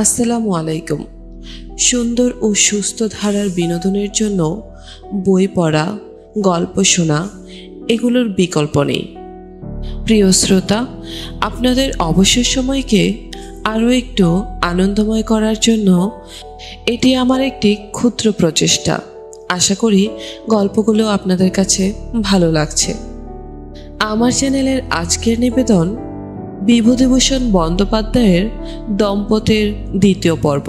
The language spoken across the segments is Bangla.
আসসালামু আলাইকুম। সুন্দর ও সুস্থ ধারার বিনোদনের জন্য বই পড়া, গল্প শোনা এগুলোর বিকল্প নেই। প্রিয় শ্রোতা, আপনাদের অবসর সময়কে আরও একটু আনন্দময় করার জন্য এটি আমার একটি ক্ষুদ্র প্রচেষ্টা। আশা করি গল্পগুলো আপনাদের কাছে ভালো লাগছে। আমার চ্যানেলের আজকের নিবেদন বিভূতিভূষণ বন্দ্যোপাধ্যায়ের দম্পতির দ্বিতীয় পর্ব।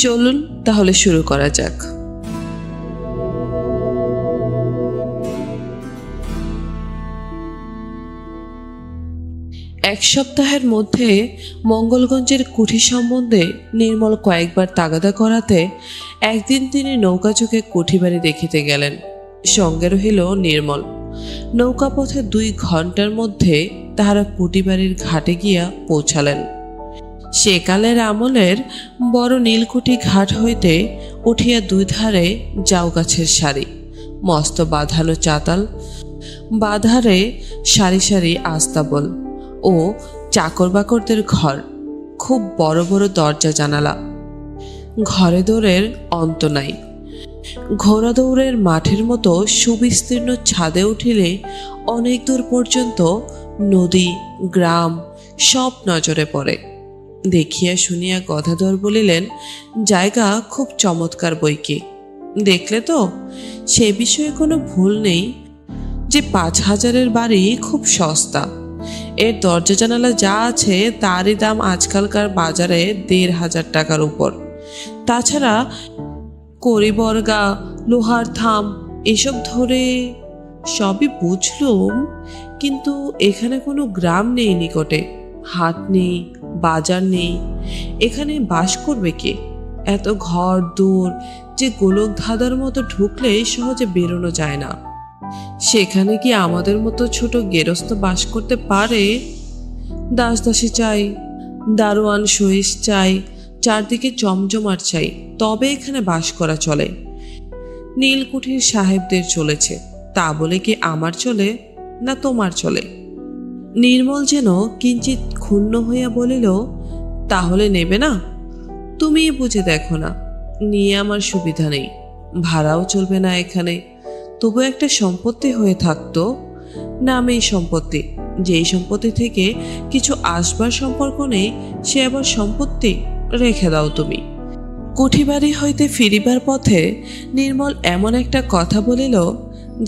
চলুন তাহলে শুরু করা যাক। এক সপ্তাহের মধ্যে মঙ্গলগঞ্জের কুঠি সম্বন্ধে নির্মল কয়েকবার তাগাদা করাতে একদিন তিনি নৌকাচোখে কুঠিবাড়ি দেখিতে গেলেন। সঙ্গে রহিল নির্মল। নৌকাপথে 2 ঘন্টার মধ্যে তাহারা কুটিবাড়ির ঘাটে গিয়া পৌঁছালেন। সেকালের আমলের বড় নীলকুঠি ঘাট হইতে উঠিয়া 2 ধারে জাউ গাছের সারি, মস্ত বাঁধানো চাতাল, বাধারে সারি সারি আস্তাবল ও চাকর বাকরদের ঘর, খুব বড় বড় দরজা জানালা। ঘরে দৌড়ের অন্ত নাই। ঘোড়া দৌড়ের মাঠের মতো সুবিস্তীর্ণ ছাদে উঠিলে অনেক দূর পর্যন্ত নদী, গ্রাম সব নজরে পড়ে। দেখিয়া শুনিয়া গদাধর বলিলেন, জায়গা খুব চমৎকার বইকি। দেখলে তো, সে বিষয়ে কোনো ভুল নেই যে 5,000-এর বাড়ি খুব সস্তা। এর দরজা জানালা যা আছে তারই দাম আজকালকার বাজারে 1,500 টাকার উপর। তাছাড়া করিবর্গা, লোহার থাম এসব ধরে সবই বুঝলুম, কিন্তু এখানে কোনো গ্রাম নেই নিকটে, হাট নেই, বাজার নেই। এখানে বাস করবে কে? এত ঘর দূর যে গোলক ধাঁধার মতো ঢুকলে সহজে বেরোনো যায় না। সেখানে কি আমাদের মতো ছোট গেরস্থ বাস করতে পারে? দাসদাসী চাই, দারোয়ান সহিস চাই, চারদিকে জমজমাট চাই, তবে এখানে বাস করা চলে। নীলকুঠির সাহেবদের চলেছে, তা বলে কি আমার চলে না তোমার চলে? নির্মল যেন কিঞ্চিত ক্ষুণ্ণ হইয়া বলিল, তাহলে নেবে না? তুমি বুঝে দেখো না, নিয়ে আমার সুবিধা নেই, ভাড়াও চলবে না এখানে। তবু একটা সম্পত্তি হয়ে থাকতো, নামেই সম্পত্তি। যেই সম্পত্তি থেকে কিছু আসবার সম্পর্ক নেই, সে আবার সম্পত্তি? রেখে দাও তুমি। কুঠিবাড়ি হইতে ফিরিবার পথে নির্মল এমন একটা কথা বলিল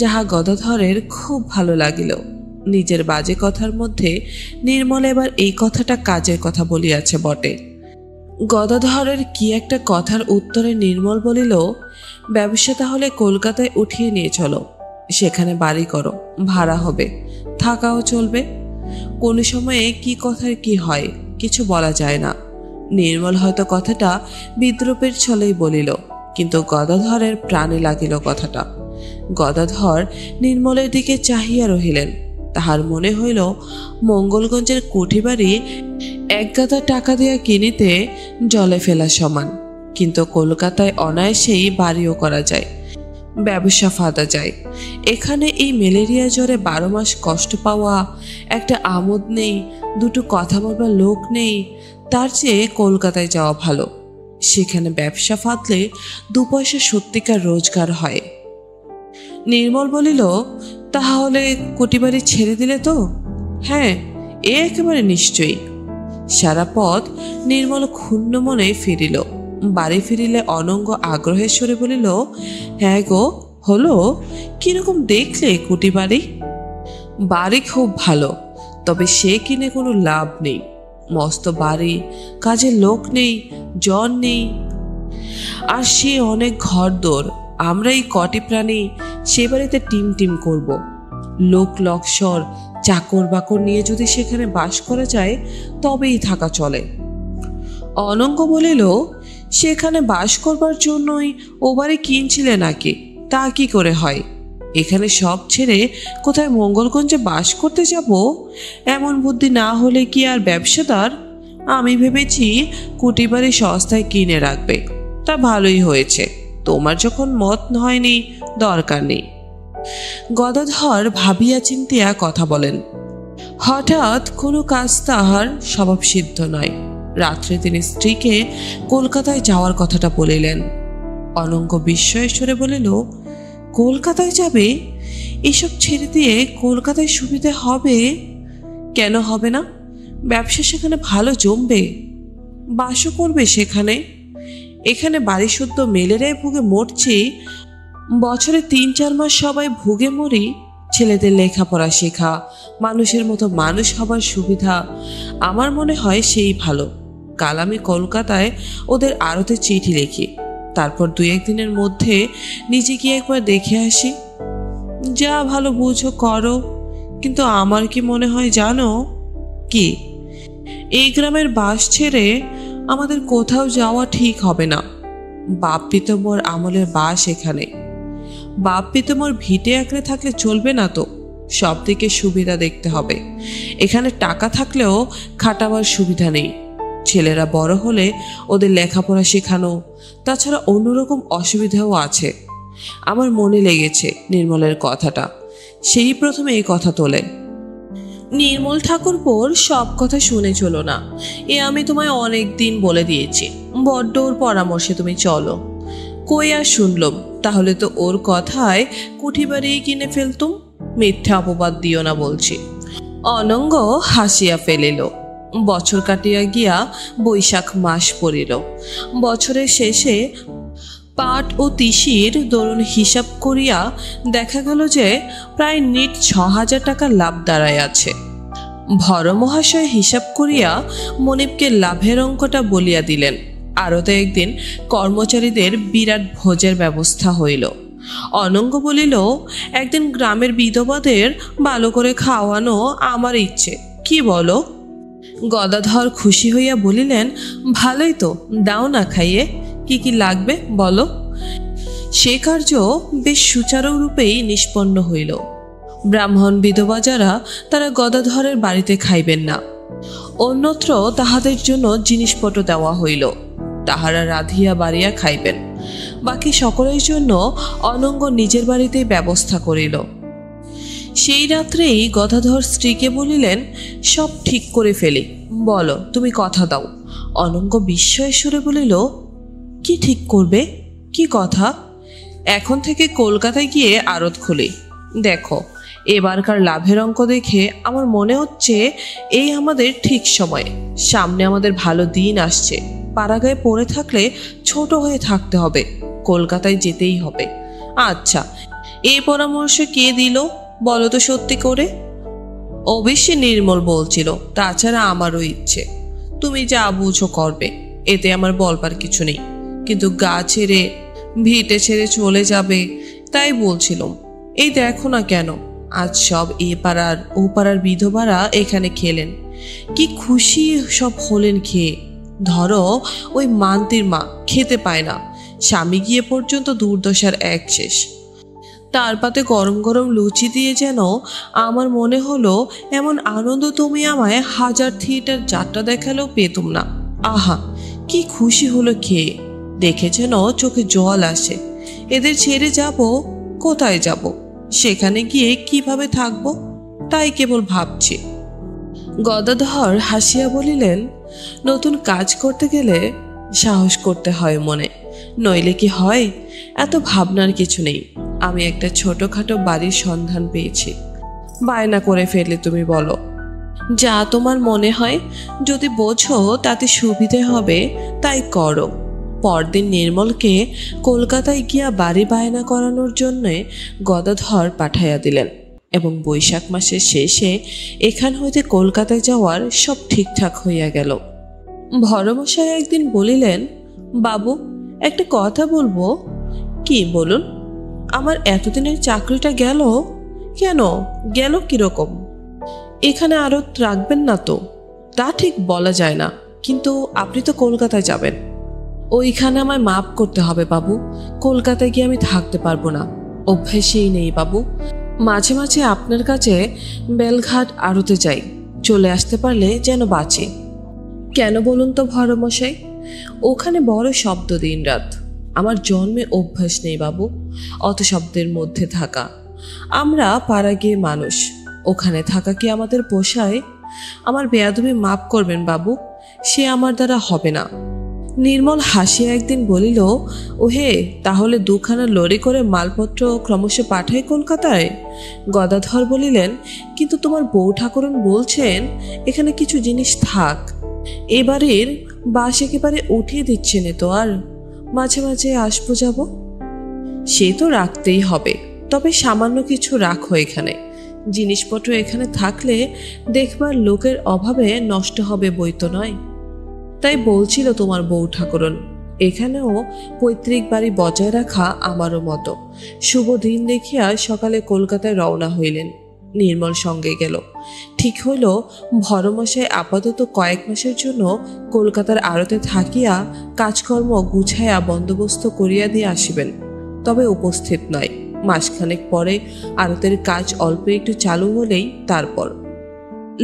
যাহা গদাধরের খুব ভালো লাগিল। নিজের বাজে কথার মধ্যে নির্মল এবার এই কথাটা কাজের কথা বলিয়াছে বটে। গদাধরের কি একটা কথার উত্তরে নির্মল বলিল, ব্যবসা তাহলে কলকাতায় উঠিয়ে নিয়ে চলো, সেখানে বাড়ি করো, ভাড়া হবে, থাকাও চলবে। কোনো সময়ে কি কথার কি হয় কিছু বলা যায় না। নির্মল হয়তো কথাটা বিদ্রুপের ছলেই বলিল, কিন্তু গদাধরের প্রাণে লাগিল কথাটা। গদাধর নির্মলের দিকে চাহিয়া রহিলেন। তাহার মনে হইল মঙ্গলগঞ্জের কুঠিবাড়ি 1 গাদা টাকা দিয়া কিনিতে জলে ফেলা সমান, কিন্তু কলকাতায় অনায়াসেই বাড়িও করা যায়, ব্যবসা ফাঁদা যায়। এখানে এই ম্যালেরিয়া জ্বরে 12 মাস কষ্ট পাওয়া, একটা আমোদ নেই, 2টো কথা বলবার লোক নেই, তার চেয়ে কলকাতায় যাওয়া ভালো। সেখানে ব্যবসা ফাঁদলে 2 পয়সা সত্যিকার রোজগার হয়। নির্মল বলিল, তাহলে কুটিবাড়ি ছেড়ে দিলে তো? হ্যাঁ, এ একেবারে নিশ্চয়ই। সারা পথ নির্মল ক্ষুণ্ণ মনে ফিরিল। বাড়ি ফিরিলে অনঙ্গ আগ্রহের স্বরে বলিল, হ্যাঁ গো, হলো? কিরকম দেখলে কুটিবাড়ি? বাড়ি খুব ভালো, তবে সে কিনে কোনো লাভ নেই। মস্ত বাড়ি, কাজের লোক নেই, জন নেই, আর সে অনেক ঘর দোর। আমরা এই কটি প্রাণী সে বাড়িতে টিম টিম করব। লোক লক্ষর, চাকর বাকর নিয়ে যদি সেখানে বাস করা যায় তবেই থাকা চলে। অনঙ্গ বলিল, সেখানে বাস করবার জন্যই ও বাড়ি কিনছিলে নাকি? তা কি করে হয়? এখানে সব ছেড়ে কোথায় মঙ্গলগঞ্জে বাস করতে যাব? এমন বুদ্ধি না হলে কি আর ব্যবসাদার? আমি ভেবেছি কুটিবাড়ি সস্তায় কিনে রাখবে, তা ভালোই হয়েছে। তোমার যখন মত হয়নি, দরকার নেই। গদাধর ভাবিয়া চিন্তিয়া কথা বলেন। হঠাৎ কোনো কাজ তাহার স্বভাবসিদ্ধ নয়। রাত্রে তিনি স্ত্রীকে কলকাতায় যাওয়ার কথাটা বলিলেন। অনঙ্গ বিস্ময়ের স্বরে বলিল, কলকাতায় যাবে? এসব ছেড়ে দিয়ে কলকাতায় সুবিধে হবে? কেন হবে না? ব্যবসা সেখানে ভালো জমবে, বাসও করবে সেখানে। এখানে বাড়ি শুদ্ধ মেলেরাই ভুগে মরছি, বছরে 3-4 মাস সবাই ভুগে মরি। ছেলেদের লেখাপড়া শেখা, মানুষের মতো মানুষ হবার সুবিধা, আমার মনে হয় সেই ভালো। কাল আমি কলকাতায় ওদের আড়তে চিঠি লিখি, তারপর 2-1 দিনের মধ্যে নিজে গিয়ে একবার দেখে আসি। যা ভালো বুঝো করো, কিন্তু আমার কি মনে হয় জানো? কি? এই গ্রামের বাস ছেড়ে আমাদের কোথাও যাওয়া ঠিক হবে না। বাপ পিতামর আমলের বাস এখানে। বাপ পিতামর ভিটে আঁকড়ে থাকলে চলবে না তো, সব দিকে সুবিধা দেখতে হবে। এখানে টাকা থাকলেও খাটাবার সুবিধা নেই। ছেলেরা বড় হলে ওদের লেখাপড়া শেখানো, তাছাড়া অন্যরকম অসুবিধাও আছে। আমার মনে লেগেছে নির্মলের কথাটা, সেই প্রথমে এই কথা তোলে। নির্মল ঠাকুরপোর সব কথা শুনে চলো না, এ আমি তোমায় অনেক দিন বলে দিয়েছি। বড্ড ওর পরামর্শে তুমি চলো। কই আর শুনলাম, তাহলে তো ওর কথায় কুঠি বাড়ি কিনে ফেলতুম। মিথ্যা অপবাদ দিও না বলছি। অনঙ্গ হাসিয়া ফেলিল। বছর কাটিয়া গিয়া বৈশাখ মাস পড়িল। বছরের শেষে পাট ও তিসির দরুন হিসাব করিয়া দেখা গেল যে প্রায় নিট 6,000 টাকা লাভ দাঁড়ায় আছে। ভর মহাশয় হিসাব করিয়া মনিবকে লাভের অঙ্কটা বলিয়া দিলেন। আরতে একদিন কর্মচারীদের বিরাট ভোজের ব্যবস্থা হইল। অনঙ্গ বলিল, একদিন গ্রামের বিধবাদের ভালো করে খাওয়ানো আমার ইচ্ছে, কি বলো? গদাধর খুশি হইয়া বলিলেন, ভালোই তো, দাও না খাইয়ে। কি কি লাগবে বলো। সে কার্য বেশ সুচারুরূপেই নিষ্পন্ন হইল। ব্রাহ্মণ বিধবা যারা, তারা গদাধরের বাড়িতে খাইবেন না, অন্যত্র তাহাদের জন্য জিনিসপত্র দেওয়া হইল। তাহারা রাধিয়া বাড়িয়া খাইবেন। বাকি সকলের জন্য অনঙ্গ নিজের বাড়িতেই ব্যবস্থা করিল। সেই রাত্রেই গদাধর স্ত্রীকে বলিলেন, সব ঠিক করে ফেলি, বলো, তুমি কথা দাও। অনঙ্গ বিস্ময়ের সুরে বলিল, কি ঠিক করবে? কি কথা? এখন থেকে কলকাতায় গিয়ে আড়ত খুলি। দেখো, এবারকার লাভের অঙ্ক দেখে আমার মনে হচ্ছে এই আমাদের ঠিক সময়। সামনে আমাদের ভালো দিন আসছে। পাড়াগায়ে পড়ে থাকলে ছোট হয়ে থাকতে হবে, কলকাতায় যেতেই হবে। আচ্ছা, এই পরামর্শ কে দিল বলো তো সত্যি করে? অবশ্যই নির্মল বলছিল, তাছাড়া আমারও ইচ্ছে। তুমি যা বুঝো করবে, এতে আমার বলবার কিছু নেই। কিন্তু গা ছেড়ে ভিটে ছেড়ে চলে যাবে তাই বলছিলাম। এই দেখো না কেন, আজ সব এ পাড়ার ও পাড়ার বিধবারা এখানে খেলেন, কি খুশি সব হলেন খেয়ে। ধরো ওই মান্তির মা খেতে পায় না, স্বামী গিয়ে পর্যন্ত দুর্দশার এক শেষ। তার পাতে গরম গরম লুচি দিয়ে যেন আমার মনে হলো এমন আনন্দ তুমি আমায় 1000 থিয়েটার যাত্রা দেখালেও পেতুম না। আহা, কি খুশি হলো খেয়ে, দেখে যেন চোখে জল আসে। এদের ছেড়ে যাব, কোথায় যাব? সেখানে গিয়ে কিভাবে থাকব তাই কেবল ভাবছি। গদাধর হাসিয়া বলিলেন, নতুন কাজ করতে গেলে সাহস করতে হয় মনে, নইলে কি হয়? এত ভাবনার কিছু নেই। আমি একটা ছোটখাটো বাড়ির সন্ধান পেয়েছি। বায়না করে ফেললে তুমি বলো, যা তোমার মনে হয়, যদি বোঝো তাতে সুবিধে হবে তাই করো। পরদিন নির্মলকে কলকাতায় গিয়া বাড়ি বায়না করানোর জন্যে গদাধর পাঠাইয়া দিলেন এবং বৈশাখ মাসের শেষে এখান হইতে কলকাতায় যাওয়ার সব ঠিকঠাক হইয়া গেল। ভরমশাই একদিন বলিলেন, বাবু, একটা কথা বলবো। কি বলুন? আমার এতদিনের চাকরিটা গেল। কেন গেল? কিরকম? এখানে আরো রাখবেন না তো? তা ঠিক বলা যায় না, কিন্তু আপনি তো কলকাতায় যাবেন। ওইখানে আমায় মাপ করতে হবে বাবু। কলকাতায় গিয়ে আমি থাকতে পারবো না, অভ্যেসেই নেই বাবু। মাঝে মাঝে আপনার কাছে বেলঘাট আড়তে যাই, চলে আসতে পারলে যেন বাঁচি। কেন বলুন তো ভরমশাই? ওখানে বড় শব্দ দিন রাত। আমার জন্মে অভ্যাস নেই বাবু অত শব্দের মধ্যে থাকা। আমরা পাড়া গিয়ে মানুষ, ওখানে থাকা কি আমাদের পোষায়? আমার বেয়াদবি মাপ করবেন বাবু, সে আমার দ্বারা হবে না। নির্মল হাসিয়া একদিন বলিল, ওহে, তাহলে দুখানা লরি করে মালপত্র ক্রমশ পাঠাই কলকাতায়? গদাধর বলিলেন, কিন্তু তোমার বউ ঠাকুরন বলছেন এখানে কিছু জিনিস থাক। এবারের বাস একেবারে উঠিয়ে দিচ্ছে না তো আর, মাঝে মাঝে আসবো যাব। সে তো রাখতেই হবে, তবে সামান্য কিছু রাখো এখানে। জিনিসপত্র এখানে থাকলে দেখবার লোকের অভাবে নষ্ট হবে বই তো নয়। তাই বলছিল তোমার বউ ঠাকুরন, এখানেও পৈতৃক বাড়ি বজায় রাখা আমারও মতো। শুভ দিন দেখিয়া সকালে কলকাতায় রওনা হইলেন। নির্মল সঙ্গে গেল। ঠিক হইল ভরমশাই আপাতত কয়েক মাসের জন্য কলকাতার আড়তে থাকিয়া কাজকর্ম গুছাইয়া বন্দোবস্ত করিয়া দিয়ে আসিবেন, তবে উপস্থিত নয়। মাসখানেক পরে আড়তের কাজ অল্প একটু চালু হলেই তারপর।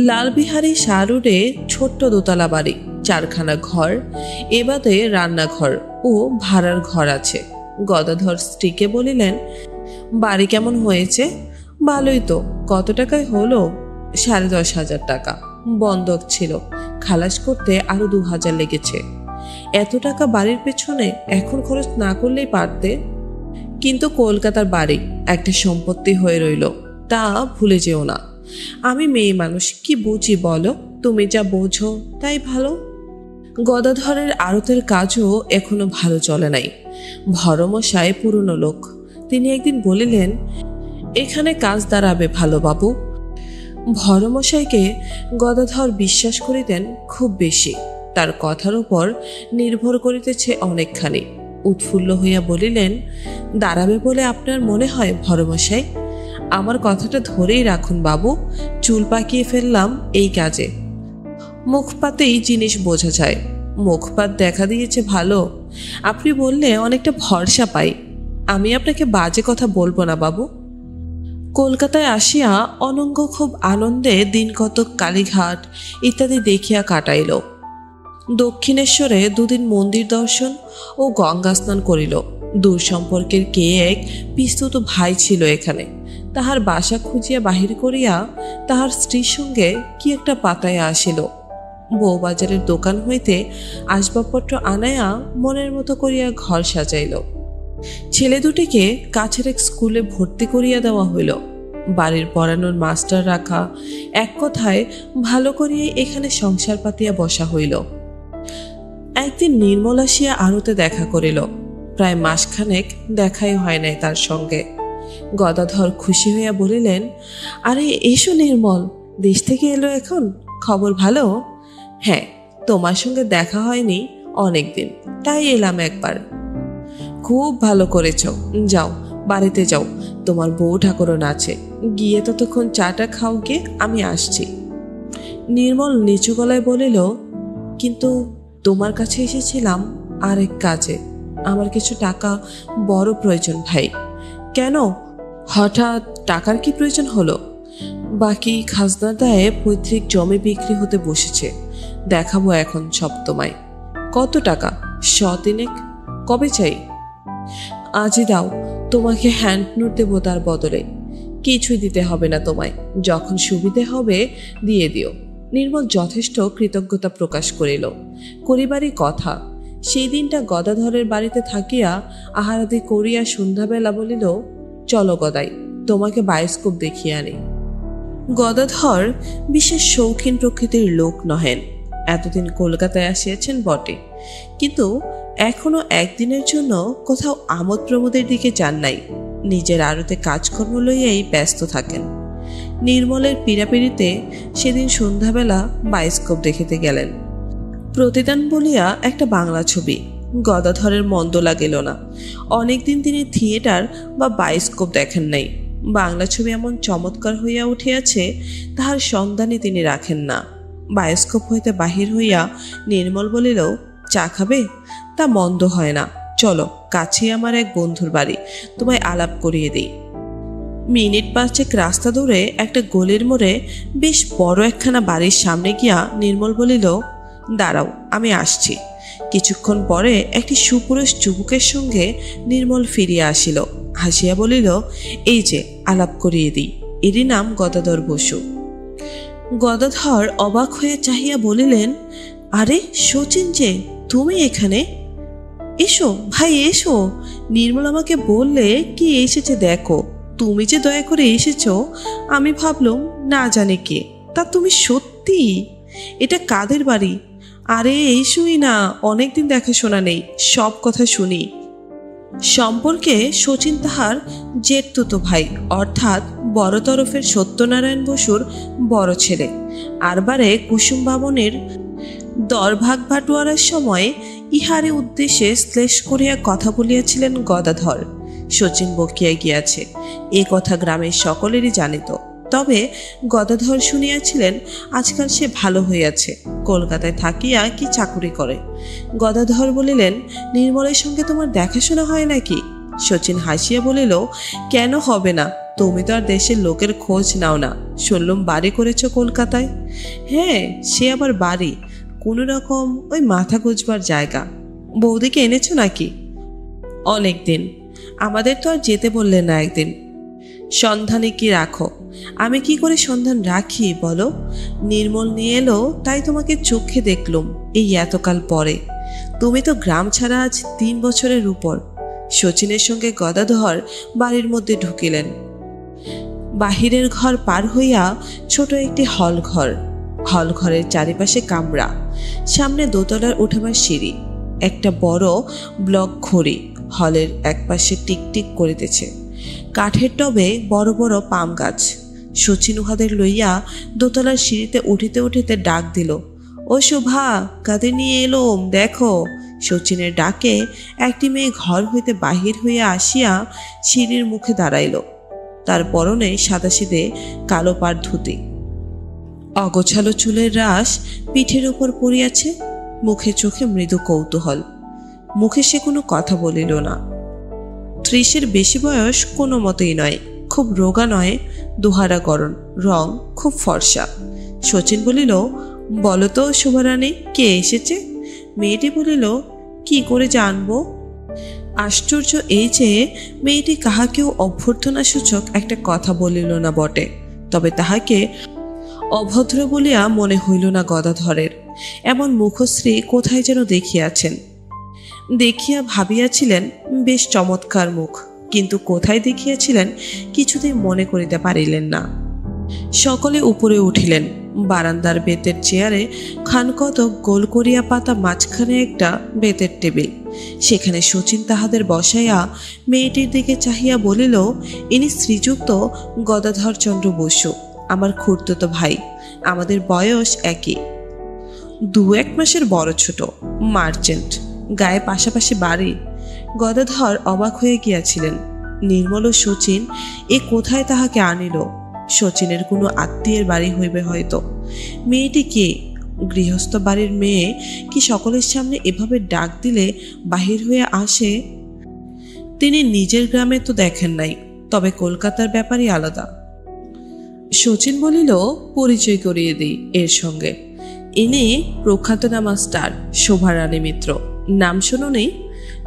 লালবিহারী শাহ রোডে ছোট্ট দোতলা বাড়ি, 4খানা ঘর, এ বাদে রান্নাঘর ও ভাড়ার ঘর আছে। গদাধর স্ত্রীকে বলিলেন, বাড়ি কেমন হয়েছে? ভালোই তো। কত টাকায় হলো? 10,500 টাকা। বন্ধক ছিল, খালাস করতে আরো 2,000 লেগেছে। এত টাকা বাড়ির পেছনে এখন খরচ না করলেই পারতে। কিন্তু কলকাতার বাড়ি একটা সম্পত্তি হয়ে রইল, তা ভুলে যেও না। আমি মেয়ে মানুষ, কি বুঝি বলো? তুমি যা বোঝো তাই ভালো। গদাধরের আড়তের কাজও এখনো ভালো চলে নাই। ভরমশাই পুরনো লোক, তিনি একদিন বলিলেন, এখানে কাজ দাঁড়াবে ভালো বাবু। ভরমশাইকে গদাধর বিশ্বাস করিতেন খুব বেশি, তার কথার উপর নির্ভর করিতেছে অনেকখানি। উৎফুল্ল হইয়া বলিলেন, দাঁড়াবে বলে আপনার মনে হয় ভরমশাই? আমার কথাটা ধরেই রাখুন বাবু, চুল পাকিয়ে ফেললাম এই কাজে। মুখপাতেই জিনিস বোঝা যায়। মুখপাত দেখা দিয়েছে ভালো, আপনি বললে অনেকটা ভরসা পাই। আমি আপনাকে বাজে কথা বলবো না বাবু। কলকাতায় আসিয়া অনঙ্গ খুব আনন্দে দিন কতক কালীঘাট ইত্যাদি দেখিয়া কাটাইল। দক্ষিণেশ্বরে 2 দিন মন্দির দর্শন ও গঙ্গা স্নান করিল। দূর সম্পর্কের কে এক পিস্তুত ভাই ছিল এখানে, তাহার বাসা খুঁজিয়া বাহির করিয়া তাহার স্ত্রীর সঙ্গে কি একটা পাতায়া আসিল। বউবাজারের দোকান হইতে আসবাবপত্র আনাইয়া মনের মতো করিয়া ঘর সাজাইল। ছেলে দুটিকে কাছের এক স্কুলে ভর্তি করিয়া দেওয়া হইল। বাড়ির পড়ানোর মাস্টার রাখা, এক কথায় ভালো করিয়া এখানে সংসার পাতিয়া বসা হইল। একদিন নির্মল আসিয়া আড়তে দেখা করিল। প্রায় মাসখানেক দেখাই হয় নাই তার সঙ্গে। গদাধর খুশি হইয়া বলিলেন, আরে এসো নির্মল, দেশ থেকে এলো এখন, খবর ভালো? হ্যাঁ, তোমার সঙ্গে দেখা হয়নি অনেকদিন, তাই এলাম একবার। খুব ভালো করেছ, যাও বাড়িতে যাও, তোমার বউ ঠাকুরন আছে, গিয়ে ততক্ষণ চাটা খাও গে, আমি আসছি। নির্মল নিচু গলায় বলিল, কিন্তু তোমার কাছে এসেছিলাম আরেক কাজে। আমার কিছু টাকা বড় প্রয়োজন ভাই। কেন, হঠাৎ টাকার কি প্রয়োজন হলো? বাকি খাজনার দায়ে পৈতৃক জমি বিক্রি হতে বসেছে, দেখাবো এখন সব তোমায়। কত টাকা? 100 কবে চাই? আজই দাও, তোমাকে হ্যান্ড নোট দেবো তার বদলে। কিছুই দিতে হবে না তোমায়, যখন সুবিধে হবে দিয়ে দিও। নির্মল যথেষ্ট কৃতজ্ঞতা প্রকাশ করিল। করিবারই কথা। সেই দিনটা গদাধরের বাড়িতে থাকিয়া আহারাদি করিয়া সন্ধ্যাবেলা বলিল, চলো গদাই, তোমাকে বায়োস্কোপ দেখিয়ে আনি। গদাধর বিশেষ শৌখিন প্রকৃতির লোক নহেন। এতদিন কলকাতায় আসিয়াছেন বটে, কিন্তু এখনো একদিনের জন্য কোথাও আমোদ প্রমোদের দিকে যান নাই। নিজের আড়তে কাজকর্ম লইয়াই ব্যস্ত থাকেন। নির্মলের পীড়াপিড়িতে সেদিন সন্ধ্যাবেলা বায়োস্কোপ দেখিতে গেলেন। প্রতিদান বলিয়া একটা বাংলা ছবি। গদাধরের মন্দ লাগিল না। অনেকদিন তিনি থিয়েটার বা বায়োস্কোপ দেখেন নাই। বাংলা ছবি এমন চমৎকার হইয়া উঠিয়াছে, তাহার সন্ধানে তিনি রাখেন না। বায়োস্কোপ হইতে বাহির হইয়া নির্মল বলিল, চা খাবে? তা মন্দ হয় না, চলো, কাছেই আমার এক বন্ধুর বাড়ি, তোমায় আলাপ করিয়ে দিই। মিনিট 5 রাস্তা দূরে একটা গলির মোড়ে বেশ বড় একখানা বাড়ির সামনে গিয়া নির্মল বলিল, দাঁড়াও, আমি আসছি। কিছুক্ষণ পরে একটি সুপুরুষ যুবকের সঙ্গে নির্মল ফিরিয়া আসিল। হাসিয়া বলিল, এই যে আলাপ করিয়ে দিই, এরই নাম গদাধর বসু। গদাধর অবাক হয়ে চাহিয়া বলিলেন, আরে শচীন যে, তুমি এখানে? এসো ভাই এসো। নির্মল আমাকে বললে কি এসেছে দেখো। তুমি যে দয়া করে এসেছো, আমি ভাবলাম না জানে কে, তা তুমি সত্যি? এটা কাদের বাড়ি? আরে এসোই না, অনেকদিন দেখাশোনা নেই, সব কথা শুনি। সম্পর্কে শচীন তাহার জেঠতুতো ভাই, অর্থাৎ বড় তরফের সত্যনারায়ণ বসুর বড় ছেলে। আরবারে কুসুম বামনের দরভাগ বাটোয়ারার সময় ইহারে উদ্দেশ্যে শ্লেষ করিয়া কথা বলিয়াছিলেন গদাধর। শচীন বকিয়া গিয়াছে, এ কথা গ্রামের সকলেরই জানিত। তবে গদাধর শুনিয়াছিলেন আজকাল সে ভালো হইয়াছে, কলকাতায় থাকিয়া কি চাকুরি করে। গদাধর বলিলেন, নির্মলের সঙ্গে তোমার দেখাশোনা হয় নাকি? শচীন হাসিয়া বলিল, কেন হবে না? তুমি তো আর দেশের লোকের খোঁজ নাও না, শুনলুম বাড়ি করেছ কলকাতায়। হ্যাঁ, সে আবার বাড়ি, কোনো রকম ওই মাথা গুঁজবার জায়গা। বৌদিকে এনেছো নাকি? অনেক দিন। আমাদের তো আর যেতে বললে না একদিন। সন্ধানে কি রাখো? আমি কি করে সন্ধান রাখি বলো? নির্মল নিয়ে এলো তাই তোমাকে চোখে দেখলুম এই এতকাল পরে। তুমি তো গ্রাম ছাড়া আজ 3 বছরের উপর। শচীনের সঙ্গে গদাধর বাড়ির মধ্যে ঢুকিলেন। বাহিরের ঘর পার হইয়া ছোট একটি হল ঘর। হল ঘরের চারিপাশে কামরা, সামনে দোতলার উঠাবার সিঁড়ি, একটা বড় ব্লক ঘড়ি হলের একপাশে টিকটিক করিতেছে। কাঠের টবে বড় বড় পাম গাছ। শচীন উহাদের লইয়া দোতলার সিঁড়িতে উঠিতে উঠিতে ডাক দিল, ও শোভা, কাদের নিয়ে এলোম দেখো। শচীনের ডাকে একটি মেয়ে ঘর হইতে বাহির হইয়া আসিয়া সিঁড়ির মুখে দাঁড়াইল। তার পরনে সাদাসিদে কালো পাড় ধুতি, অগোছালো চুলের রাশ পিঠের উপর পড়িয়াছে, মুখে চোখে মৃদু কৌতূহল। মুখে সে কোনো কথা বলিল না। 30-এর বেশি বয়স কোনো মতেই নয়, খুব রোগা নয়, দুহারা গরণ, রং খুব ফর্সা। শচীন বলিল, বলো তো শোভারানী, কে এসেছে? মেয়েটি বলিল, কি করে জানবো? আশ্চর্য এই যে মেয়েটি কাহাকেও অভ্যর্থনা সূচক একটা কথা বলিল না বটে, তবে তাহাকে অভদ্র বলিয়া মনে হইল না গদাধরের। এমন মুখশ্রী কোথায় যেন দেখিয়াছেন। দেখিয়া ভাবিয়াছিলেন বেশ চমৎকার মুখ, কিন্তু কোথায় দেখিয়াছিলেন কিছুতেই মনে করিতে পারিলেন না। সকলে উপরে উঠিলেন। বারান্দার বেতের চেয়ারে খানকতক গোল করিয়া পাতা, মাঝখানে একটা বেতের টেবিল। সেখানে শচীন তাহাদের বসাইয়া মেয়েটির দিকে চাহিয়া বলিল, ইনি শ্রীযুক্ত গদাধরচন্দ্র বসু, আমার খুড়তুতো ভাই। আমাদের বয়স একই, 2-1 মাসের বড় ছোট, মার্চেন্ট, গায়ে পাশাপাশি বাড়ি। গদাধর অবাক হয়ে গিয়াছিলেন। নির্মল ও শচীন এ কোথায় তাহাকে আনিল? শচীনের কোনো আত্মীয়ের বাড়ি হইবে হয়তো। মেয়েটি কে? গৃহস্থ বাড়ির মেয়ে কি সকলের সামনে এভাবে ডাক দিলে বাহির হয়ে আসে? তিনি নিজের গ্রামে তো দেখেন নাই, তবে কলকাতার ব্যাপারই আলাদা। শচীন বলিল, পরিচয় করিয়ে দিই এর সঙ্গে। ইনি প্রখ্যাতনামা স্টার শোভারানী মিত্র, নাম শোনো নেই?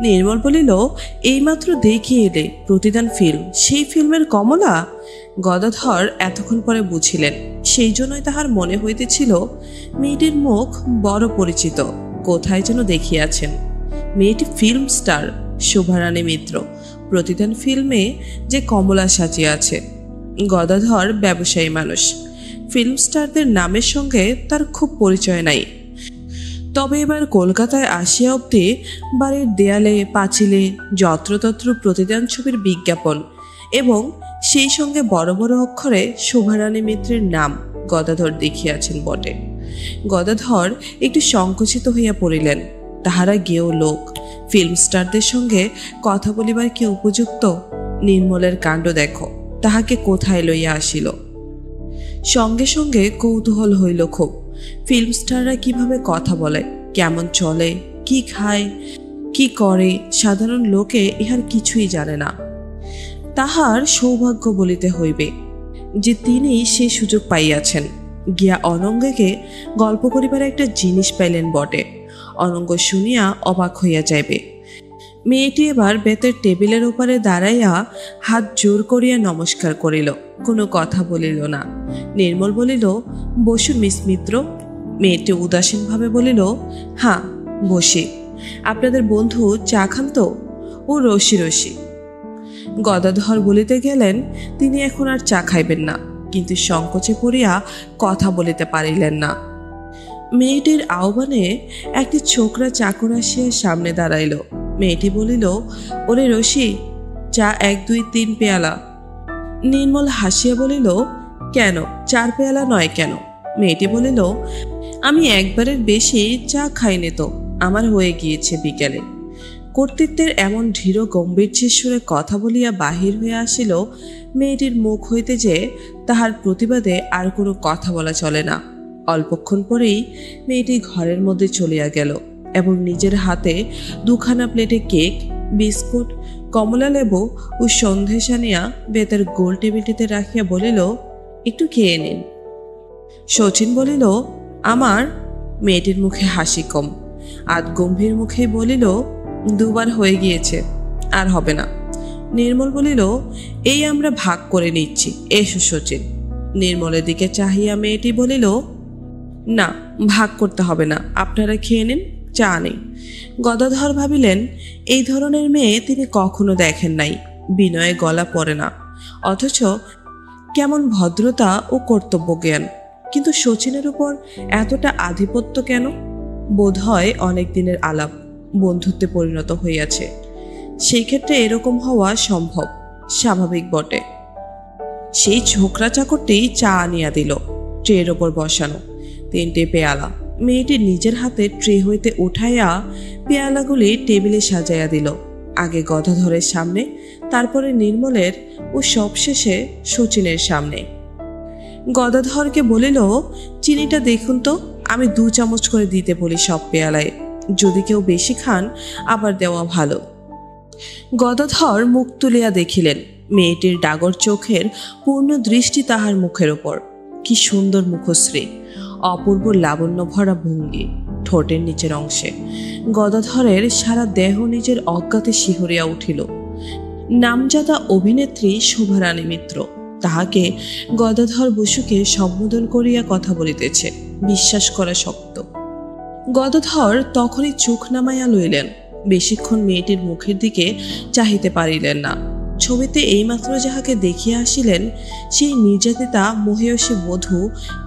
নির্মল বলিল, এইমাত্র দেখিয়ে এলে প্রতিদান ফিল্ম, সেই ফিল্মের কমলা। গদাধর এতক্ষণ পরে বুঝিলেন, সেই জন্যই তাহার মনে হইতেছিল মেয়েটির মুখ বড় পরিচিত, কোথায় যেন দেখিয়াছেন। মেয়েটি ফিল্ম স্টার শোভারানী মিত্র, প্রতিদান ফিল্মে যে কমলা সাজিয়া আছে। গদাধর ব্যবসায়ী মানুষ, ফিল্ম স্টারদের নামের সঙ্গে তার খুব পরিচয় নাই। তবে এবার কলকাতায় আসিয়া অবধি বাড়ির দেয়ালে পাঁচিলে যত্রতত্র প্রতিদান ছবির বিজ্ঞাপন, এবং সেই সঙ্গে বড় বড় অক্ষরে শোভারানী মিত্রের নাম গদাধর দেখিয়াছেন বটে। গদাধর একটু সংকুচিত হইয়া পড়িলেন। তাহারা গেও লোক, ফিল্ম স্টারদের সঙ্গে কথা বলিবার কি উপযুক্ত? নির্মলের কাণ্ড দেখো, তাহাকে কোথায় লইয়া আসিল। সঙ্গে সঙ্গে কৌতূহল হইল খুব, ফিল্ম স্টাররা কিভাবে কথা বলে, কেমন চলে, কি খায়, কি করে, সাধারণ লোকে ইহার কিছুই জানে না। তাহার সৌভাগ্য বলিতে হইবে যে তিনি সে সুযোগ পাইয়াছেন। গিয়া অনঙ্গকে গল্প করিবার একটা জিনিস পাইলেন বটে। অনঙ্গ শুনিয়া অবাক হইয়া যাইবে। মেয়েটি এবার বেতের টেবিলের উপরে দাঁড়াইয়া হাত জোর করিয়া নমস্কার করিল, কোনো কথা বলিল না। নির্মল বলিল, বসুন মিস মিত্র। মেয়েটি উদাসীনভাবে বলিল, হ্যাঁ বসি। আপনাদের বন্ধু চা খান তো? ও রসি রসি। গদাধর বলিতে গেলেন তিনি এখন আর চা খাইবেন না, কিন্তু সংকোচে পড়িয়া কথা বলিতে পারিলেন না। মেয়েটির আহ্বানে একটি ছোকরা চাকর আসিয়া সামনে দাঁড়াইল। মেয়েটি বলিল, ওরে রসি, চা 1 2 3 পেয়ালা। নির্মল হাসিয়া বলিল, কেন 4 পেয়ালা নয় কেন? মেয়েটি বলিল, আমি একবারের বেশি চা খাইনি তো, আমার হয়ে গিয়েছে বিকেলে। কর্তৃত্বের এমন দৃঢ় গম্ভীর্যের সুরে কথা বলিয়া বাহির হয়ে আসিল মেয়েটির মুখ হইতে যে তাহার প্রতিবাদে আর কোনো কথা বলা চলে না। অল্পক্ষণ পরেই মেয়েটি ঘরের মধ্যে চলিয়া গেল এবং নিজের হাতে 2খানা প্লেটে কেক, বিস্কুট, কমলা লেবু ও সন্দেশ আনিয়া বেতের গোল টেবিলটিতে রাখিয়া বলিল, একটু খেয়ে নিন। শচীন বলিল, আমার? মেয়েটির মুখে হাসি কম, আধ গম্ভীর মুখে বলিল, 2 বার হয়ে গিয়েছে, আর হবে না। নির্মল বলিল, এই আমরা ভাগ করে নিচ্ছি, এসো শচীন। নির্মলের দিকে চাহিয়া মেয়েটি বলিল, না ভাগ করতে হবে না, আপনারা খেয়ে নিন, চা নেই। গদাধর ভাবিলেন এই ধরনের মেয়ে তিনি কখনো দেখেন নাই। বিনয়ে গলা পড়ে না, অথচ কেমন ভদ্রতা ও কর্তব্যজ্ঞান। কিন্তু শচীনের উপর এতটা আধিপত্য কেন? বোধ হয় অনেক দিনের আলাপ, বন্ধুত্বে পরিণত হইয়াছে। সেই ক্ষেত্রে এরকম হওয়া সম্ভব, স্বাভাবিক বটে। সেই ছোকরা চাকরটি চা আনিয়া দিল, ট্রের ওপর বসানো 3টে পেয়ালা। মেয়েটি নিজের হাতে ট্রে হইতে উঠাইয়া পেয়ালাগুলি টেবিলে সাজাইয়া দিল, আগে গদাধরের সামনে, তারপরে নির্মলের ও সবশেষে শচীনের সামনে। গদাধরকে বলিল, চিনিটা দেখুন তো, আমি 2 চামচ করে দিতে বলি সব পেয়ালায়, যদি কেউ বেশি খান আবার দেওয়া ভালো। গদাধর মুখ তুলিয়া দেখিলেন মেয়েটির ডাগর চোখের পূর্ণ দৃষ্টি তাহার মুখের ওপর। কি সুন্দর মুখশ্রী, অপূর্ব লাবণ্য ভরা ভঙ্গি ঠোঁটের নিচের অংশে। গদাধরের সারা দেহ নিজের অজ্ঞাতে শিহরিয়া উঠিল। নামজাদা অভিনেত্রী শোভারানী মিত্র তাহাকে গদাধর বসুকে সম্বোধন করিয়া কথা বলিতেছে, বিশ্বাস করা শক্ত। গদাধর তখনই চোখ নামাইয়া লইলেন। বেশিক্ষণ মেয়েটির মুখের দিকে চাহিতে পারিলেন না। ছবিতে এইমাত্র যাহাকে দেখিয়া আসিলেন সেই নির্যাতিতা মহেয়সী বধূ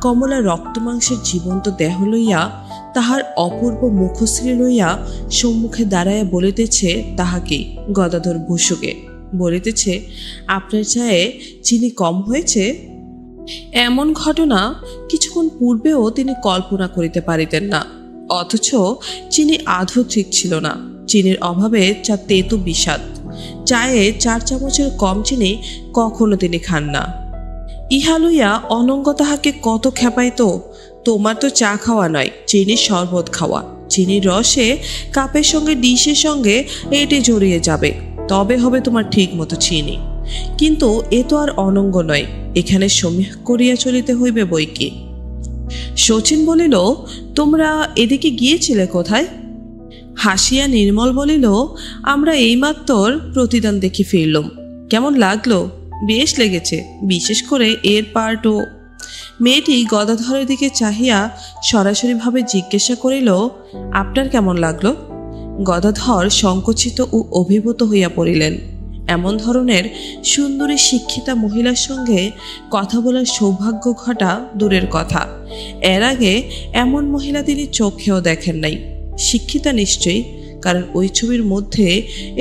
কমলা রক্তমাংসের জীবন্ত দেহ লইয়া, তাহার অপূর্ব মুখশ্রী লইয়া সম্মুখে দাঁড়াইয়া বলিতেছে তাহাকেই, গদাধর বসুকে বলিতেছে, আপনার চায়ে চিনি কম হয়েছে। এমন ঘটনা কিছুক্ষণ পূর্বেও তিনি কল্পনা করিতে পারিতেন না, অথচ চিনি আধো ঠিক ছিল না। চিনির অভাবে চা তেতো বিষাদ। চায়ে 4 চামচের কম চিনি কখনো তিনি খান না। ইহা লইয়া অনঙ্গ তাহাকে কত খেপাইত, তোমার তো চা খাওয়া নয়, চিনির শরবত খাওয়া। চিনির রসে কাপের সঙ্গে ডিশের সঙ্গে এটে জড়িয়ে যাবে, তবে হবে তোমার ঠিক মতো চিনি। কিন্তু এ তো আর অনঙ্গ নয়, এখানে সমীহ করিয়া চলিতে হইবে বই কি। শচীন বলিল, তোমরা এদিকে গিয়েছিলে কোথায়? হাসিয়া নির্মল বলিল, আমরা এইমাত্র প্রতিদান দেখি ফিরলাম। কেমন লাগলো? বেশ লেগেছে, বিশেষ করে এর পার্টও। মেয়েটি গদাধরের দিকে চাহিয়া সরাসরিভাবে জিজ্ঞাসা করিল, আপনার কেমন লাগলো? গদাধর সংকুচিত ও অভিভূত হইয়া পড়িলেন। এমন ধরনের সুন্দরী শিক্ষিতা মহিলার সঙ্গে কথা বলার সৌভাগ্য ঘটা দূরের কথা, এর আগে এমন মহিলা তিনি চোখেও দেখেন নাই। শিক্ষিতা নিশ্চয়ই, কারণ ওই ছবির মধ্যে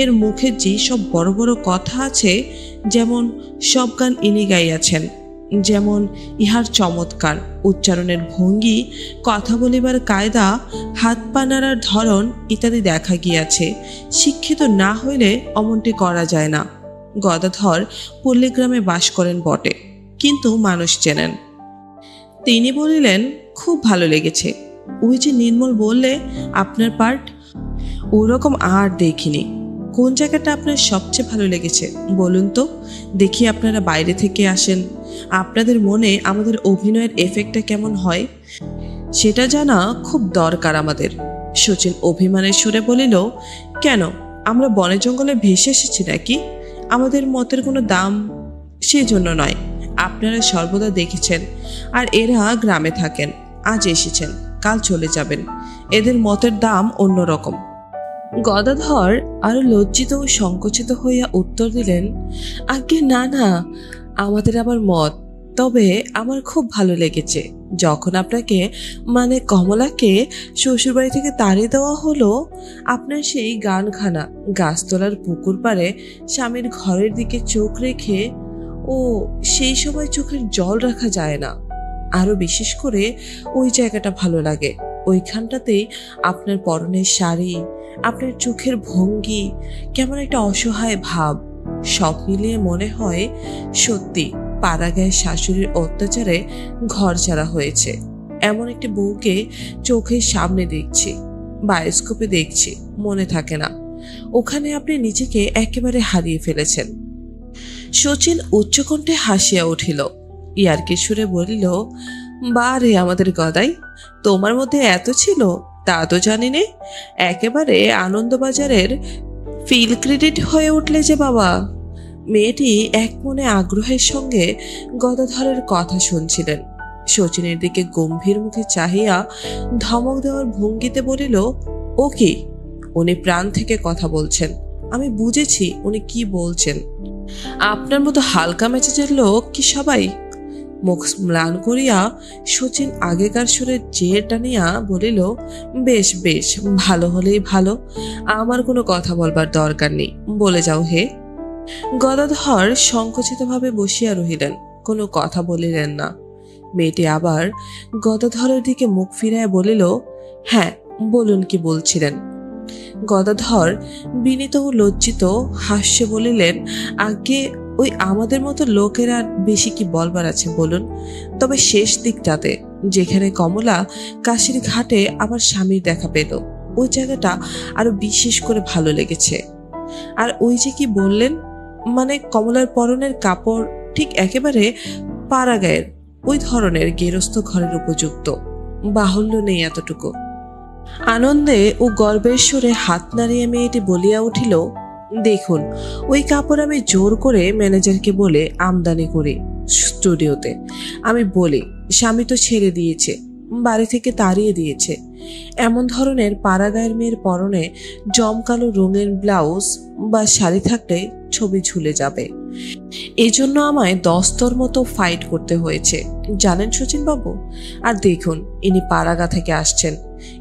এর মুখে যে সব বড় বড় কথা আছে, যেমন সব গান ইনি গাইয়াছেন, যেমন ইহার চমৎকার উচ্চারণের ভঙ্গি, কথা বলিবার কায়দা, হাত পা নাড়ার ধরন ইত্যাদি দেখা গিয়াছে। শিক্ষিত না হইলে অমনটি করা যায় না। গদাধর পল্লীগ্রামে বাস করেন বটে, কিন্তু মানুষ চেনেন। তিনি বলিলেন, খুব ভালো লেগেছে। ওই যে নির্মল বললে আপনার পার্ট, ওরকম আর দেখিনি। কোন জায়গাটা আপনার সবচেয়ে ভালো লেগেছে বলুন তো, দেখি। আপনারা বাইরে থেকে আসেন, আপনাদের মনে আমাদের অভিনয়ের এফেক্টটা কেমন হয় সেটা জানা খুব দরকার আমাদের। শচীন অভিমানের সুরে বলিল, কেন আমরা বনে জঙ্গলে ভেসে এসেছি নাকি? আমাদের মতের কোনো দাম সেই জন্য নয়। আপনারা সর্বদা দেখেছেন, আর এরা গ্রামে থাকেন, আজ এসেছেন, কাল চলে যাবেন। এদের মতের দাম অন্যরকম। গদাধর আরো লজ্জিত ও সংকুচিত হইয়া উত্তর দিলেন, আজ্ঞে না না, আমাদের আবার মত। তবে আমার খুব ভালো লেগেছে যখন আপনাকে মানে কমলাকে শ্বশুরবাড়ি থেকে তাড়িয়ে দেওয়া হলো, আপনার সেই গানখানা গাছতলার পুকুর পাড়ে স্বামীর ঘরের দিকে চোখ রেখে, ও সেই সময় চোখের জল রাখা যায় না। আরো বিশেষ করে ওই জায়গাটা ভালো লাগে। ওইখানটাতেই আপনার পরনের শাড়ি, আপনার চোখের ভঙ্গি, কেমন একটা অসহায় ভাব, সব মিলিয়ে মনে হয় সত্যি পাড়াগাঁয়ের শাশুড়ির অত্যাচারে ঘর ছাড়া হয়েছে। এমন একটি বউকে চোখের সামনে দেখছি, বায়োস্কোপে দেখছি, মনে থাকে না। ওখানে আপনি নিজেকে একেবারে হারিয়ে ফেলেছেন। শচীন উচ্চকণ্ঠে হাসিয়া উঠিল, ইয়ার্কির সুরে বলিল, বারে আমাদের গদাই, তোমার মধ্যে এত ছিল তা তো জানি নে। একেবারে আনন্দবাজারের ফিল ক্রেডিট হয়ে উঠলে যে বাবা। মেয়েটি এক মনে আগ্রহের সঙ্গে গদাধরের কথা শুনছিলেন। শচীনের দিকে গম্ভীর মুখে চাহিয়া ধমক দেওয়ার ভঙ্গিতে বলিল, ও কি? উনি প্রাণ থেকে কথা বলছেন, আমি বুঝেছি উনি কি বলছেন। আপনার মতো হালকা মেজাজের লোক কি সবাই? মুখ ম্লান করিয়া শচীন আগেকার সুরে জের টানিয়া বলিল, বেশ বেশ, ভালো হলেই ভালো, আমার কোনো কথা বলবার দরকার নেই, বলে যাও হে। গদাধর সংকুচিতভাবে বসিয়া রহিলেন, কোনো কথা বলিলেন না। মেয়েটি আবার গদাধরের দিকে মুখ ফিরাইয়া বলিল, হ্যাঁ বলুন, কি বলছিলেন? গদাধর বিনীত ও লজ্জিত হাস্যে বলিলেন, আগে ওই আমাদের মতো লোকের আর বেশি কি বলবার আছে বলুন? তবে শেষ দিকটাতে যেখানে কমলা কাশির ঘাটে আমার স্বামীর দেখা পেল, ওই জায়গাটা আরো বিশেষ করে ভালো লেগেছে। আর ওই যে কি বললেন, মানে কমলার পরনের কাপড় ঠিক একেবারে পাড়াগাঁয়ের ওই ধরনের গেরস্থ ঘরের উপযুক্ত, বাহুল্য নেই এতটুকু। আনন্দে ও গর্বের সুরে হাত নাড়িয়ে মেয়েটি বলিয়া উঠিল, দেখুন, ওই কাপড় আমি জোর করে ম্যানেজারকে বলে আমদানি করি স্টুডিওতে। আমি বলি, স্বামী তো ছেড়ে দিয়েছে, বাড়ি থেকে তাড়িয়ে দিয়েছে। এমন ধরনের পাড়াগাঁয়ের মেয়ের পরনে জমকালো রঙের ব্লাউজ বা শাড়ি থাকলে ছবি ঝুলে যাবে। এজন্য আমায় দস্তর মতো ফাইট করতে হয়েছে, জানেন শচীন বাবু। আর দেখুন, ইনি পাড়াগা থেকে আসছেন,